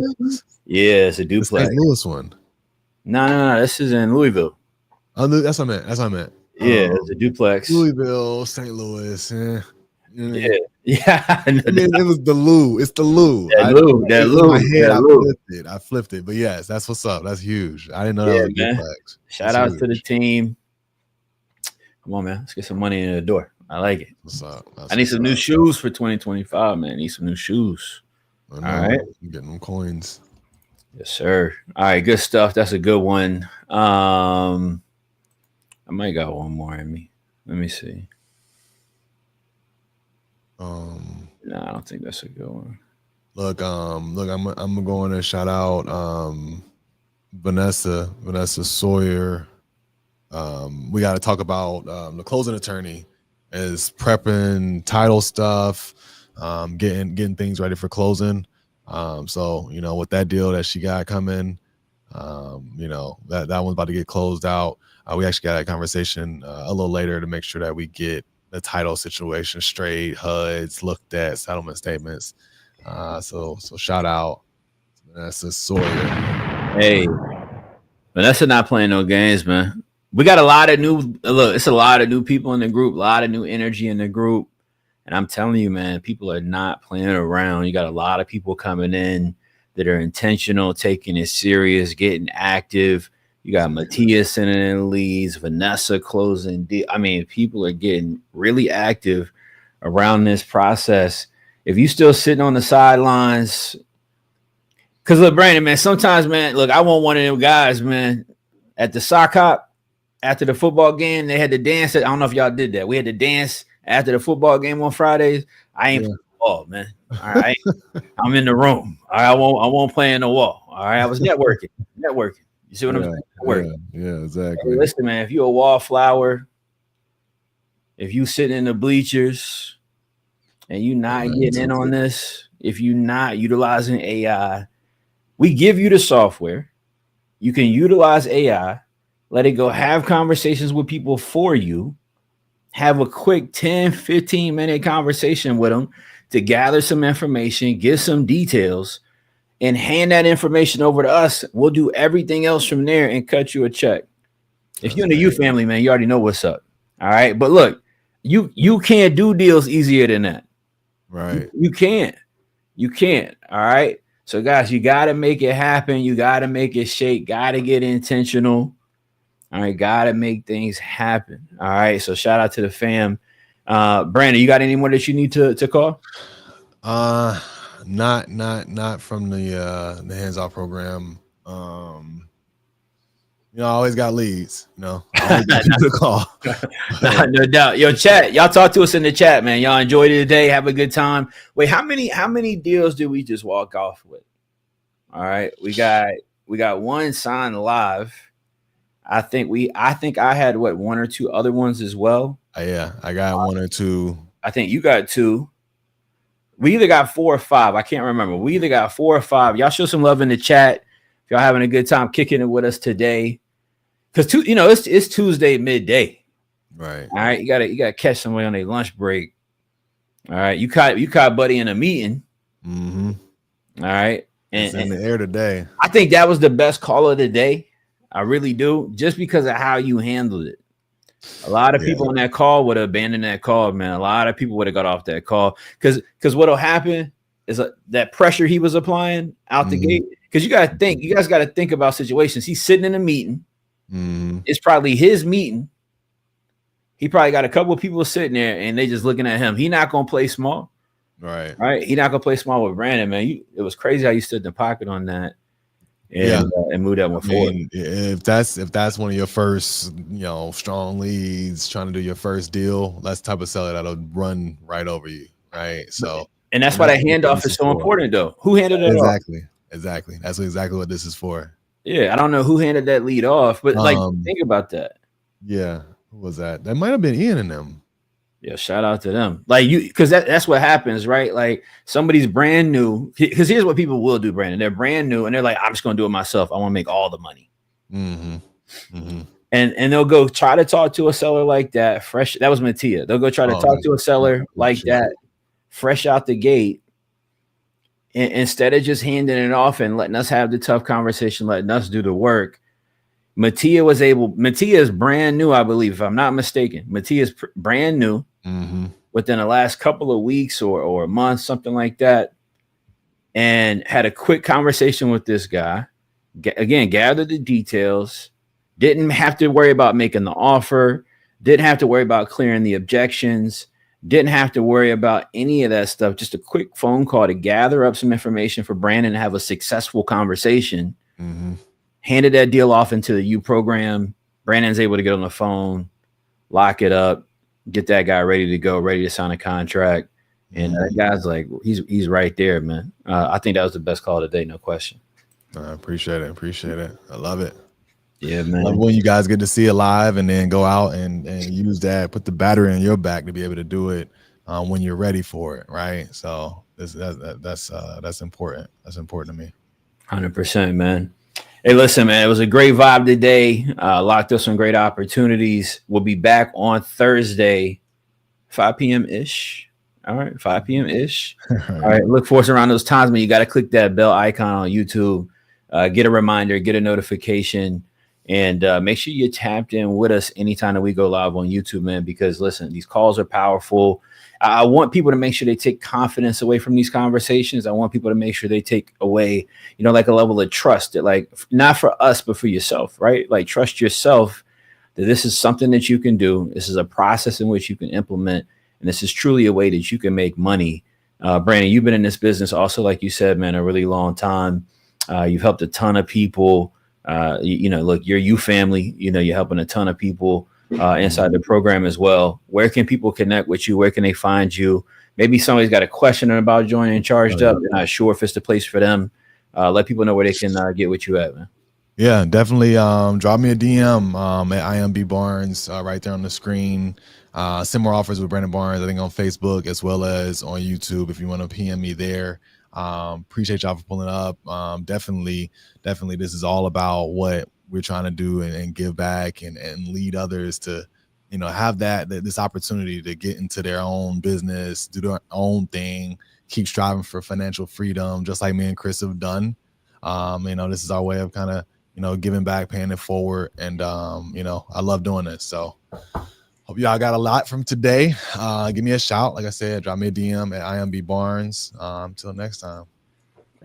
Yeah, it's a duplex. St. Louis one. No. This is in Louisville. Oh, that's what I meant. Yeah, it's a duplex. Louisville, St. Louis. Yeah. I mean, it was the Lou. It's the Lou. That Lou. I flipped it. But yes, that's what's up. That's huge. I didn't know that was a duplex. Shout out to the team. Come on, man. Let's get some money in the door. I like it. What's up? I need some new shoes for 2025, man. I need some new shoes. All right. I'm getting them coins. Yes, sir. All right, good stuff. That's a good one. I might got one more in me. Let me see. No, I don't think that's a good one. Look, I'm going to shout out Vanessa Sawyer. We got to talk about the closing attorney is prepping title stuff, getting things ready for closing. So with that deal that she got coming, that one's about to get closed out. We actually got a conversation a little later to make sure that we get the title situation straight, HUDs looked at, settlement statements. So shout out to Vanessa Sawyer. Hey, Vanessa not playing no games, man. We got a lot of new people in the group, a lot of new energy in the group. And I'm telling you, man, people are not playing around. You got a lot of people coming in that are intentional, taking it serious, getting active. You got Matthias sending in leads, Vanessa closing. I mean, people are getting really active around this process. If you still sitting on the sidelines, because look, Brandon, man, sometimes, man, look, I want one of them guys, man, at the sock hop after the football game. They had to dance. I don't know if y'all did that. We had to dance after the football game on Fridays. I ain't ball, man. All right, I'm in the room. All right, I won't play in the wall. All right, I was networking. You see what I'm saying? Networking. Yeah, exactly. Hey, listen, man, if you're a wallflower, if you sitting in the bleachers and you not getting in on this, if you not utilizing AI, we give you the software. You can utilize AI, let it go have conversations with people for you, have a quick 10, 15-minute conversation with them to gather some information, get some details, and hand that information over to us. We'll do everything else from there and cut you a check. If you're in the U family, man, you already know what's up. All right. But look, you can't do deals easier than that. Right. You can't. All right. So guys, you got to make it happen. You got to make it shake. Got to get intentional. All right. Got to make things happen. All right. So shout out to the fam. Brandon, you got any more that you need to call? Not from the hands off program. I always got leads, I always got people to call. No doubt. Yo, chat, y'all talk to us in the chat, man. Y'all enjoyed it today. Have a good time. Wait, how many deals did we just walk off with? All right. We got one signed live. I think I had one or two other ones as well. Yeah, I got one or two. I think you got two. We either got 4 or 5. I can't remember. We either got 4 or 5. Y'all show some love in the chat. If y'all having a good time kicking it with us today. Because it's Tuesday midday. Right. All right. You gotta catch somebody on their lunch break. All right. You caught Buddy in a meeting. Mm-hmm. All right. It's in the air today. I think that was the best call of the day. I really do. Just because of how you handled it. A lot of people on that call would have abandoned that call, man. A lot of people would have got off that call because what'll happen is that pressure he was applying out the gate. Because you guys got to think about situations. He's sitting in a meeting. It's probably his meeting. He probably got a couple of people sitting there and they just looking at him. He not gonna play small, right? He not gonna play small with Brandon, man. It was crazy how you stood in the pocket on that. And moved that one forward. If that's one of your first, strong leads, trying to do your first deal, that's the type of seller that'll run right over you, right? So, and that's why that handoff is so important, though. Who handed it off? Exactly. That's exactly what this is for. Yeah, I don't know who handed that lead off, but think about that. Yeah, who was that? That might have been Ian and them. Yeah, shout out to them. Because that's what happens, right? Like somebody's brand new. Because here's what people will do, Brandon. They're brand new and they're like, I'm just gonna do it myself. I want to make all the money. And they'll go try to talk to a seller like that. Fresh. That was Mattia. They'll go try to talk to a seller like that, fresh out the gate. And instead of just handing it off and letting us have the tough conversation, letting us do the work. Mattia is brand new, I believe, if I'm not mistaken. Mattia is brand new within the last couple of weeks or a month, something like that, and had a quick conversation with this guy. Again, gathered the details, didn't have to worry about making the offer, didn't have to worry about clearing the objections, didn't have to worry about any of that stuff. Just a quick phone call to gather up some information for Brandon and have a successful conversation. Handed that deal off into the U program. Brandon's able to get on the phone, lock it up, get that guy ready to go, ready to sign a contract. And that guy's like, he's right there, man. I think that was the best call today, no question. I appreciate it. I love it. Yeah, man. I love when you guys get to see it live and then go out and use that, put the battery in your back to be able to do it when you're ready for it, right? So that's important. That's important to me. 100%, man. Hey, listen, man, it was a great vibe today. Locked up some great opportunities. We'll be back on Thursday, 5 p.m.-ish. All right, 5 p.m.-ish. All right, look for us around those times, man. You got to click that bell icon on YouTube. Get a reminder, get a notification. And make sure you're tapped in with us anytime that we go live on YouTube, man, because listen, these calls are powerful. I want people to make sure they take confidence away from these conversations. I want people to make sure they take away, like a level of trust that, like, not for us, but for yourself, right? Like, trust yourself that this is something that you can do. This is a process in which you can implement. And this is truly a way that you can make money. Brandon, you've been in this business also, like you said, man, a really long time. You've helped a ton of people. Look, your U family, you're helping a ton of people inside the program as well. Where can people connect with you? Where can they find you? Maybe somebody's got a question about joining Charged Up. They're not sure if it's the place for them. Let people know where they can get with you at, man. Yeah, definitely. Drop me a DM at IMB Barnes right there on the screen. Similar offers with Brandon Barnes, I think, on Facebook as well as on YouTube if you want to PM me there. Appreciate y'all for pulling up. Definitely this is all about what we're trying to do and give back and lead others to, have this opportunity to get into their own business, do their own thing, keep striving for financial freedom, just like me and Chris have done. This is our way of kind of, giving back, paying it forward. And, I love doing this. So hope y'all got a lot from today. Give me a shout. Like I said, drop me a DM at IMB Barnes. Until next time.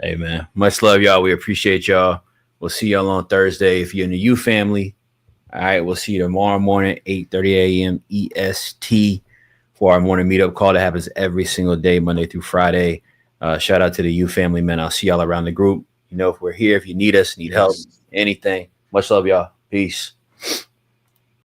Hey, man. Much love, y'all. We appreciate y'all. We'll see y'all on Thursday. If you're in the U family, all right, we'll see you tomorrow morning, 8:30 a.m. EST for our morning meetup call that happens every single day, Monday through Friday. Shout out to the U family, man. I'll see y'all around the group. If we're here, if you need us, need help, anything. Much love, y'all. Peace.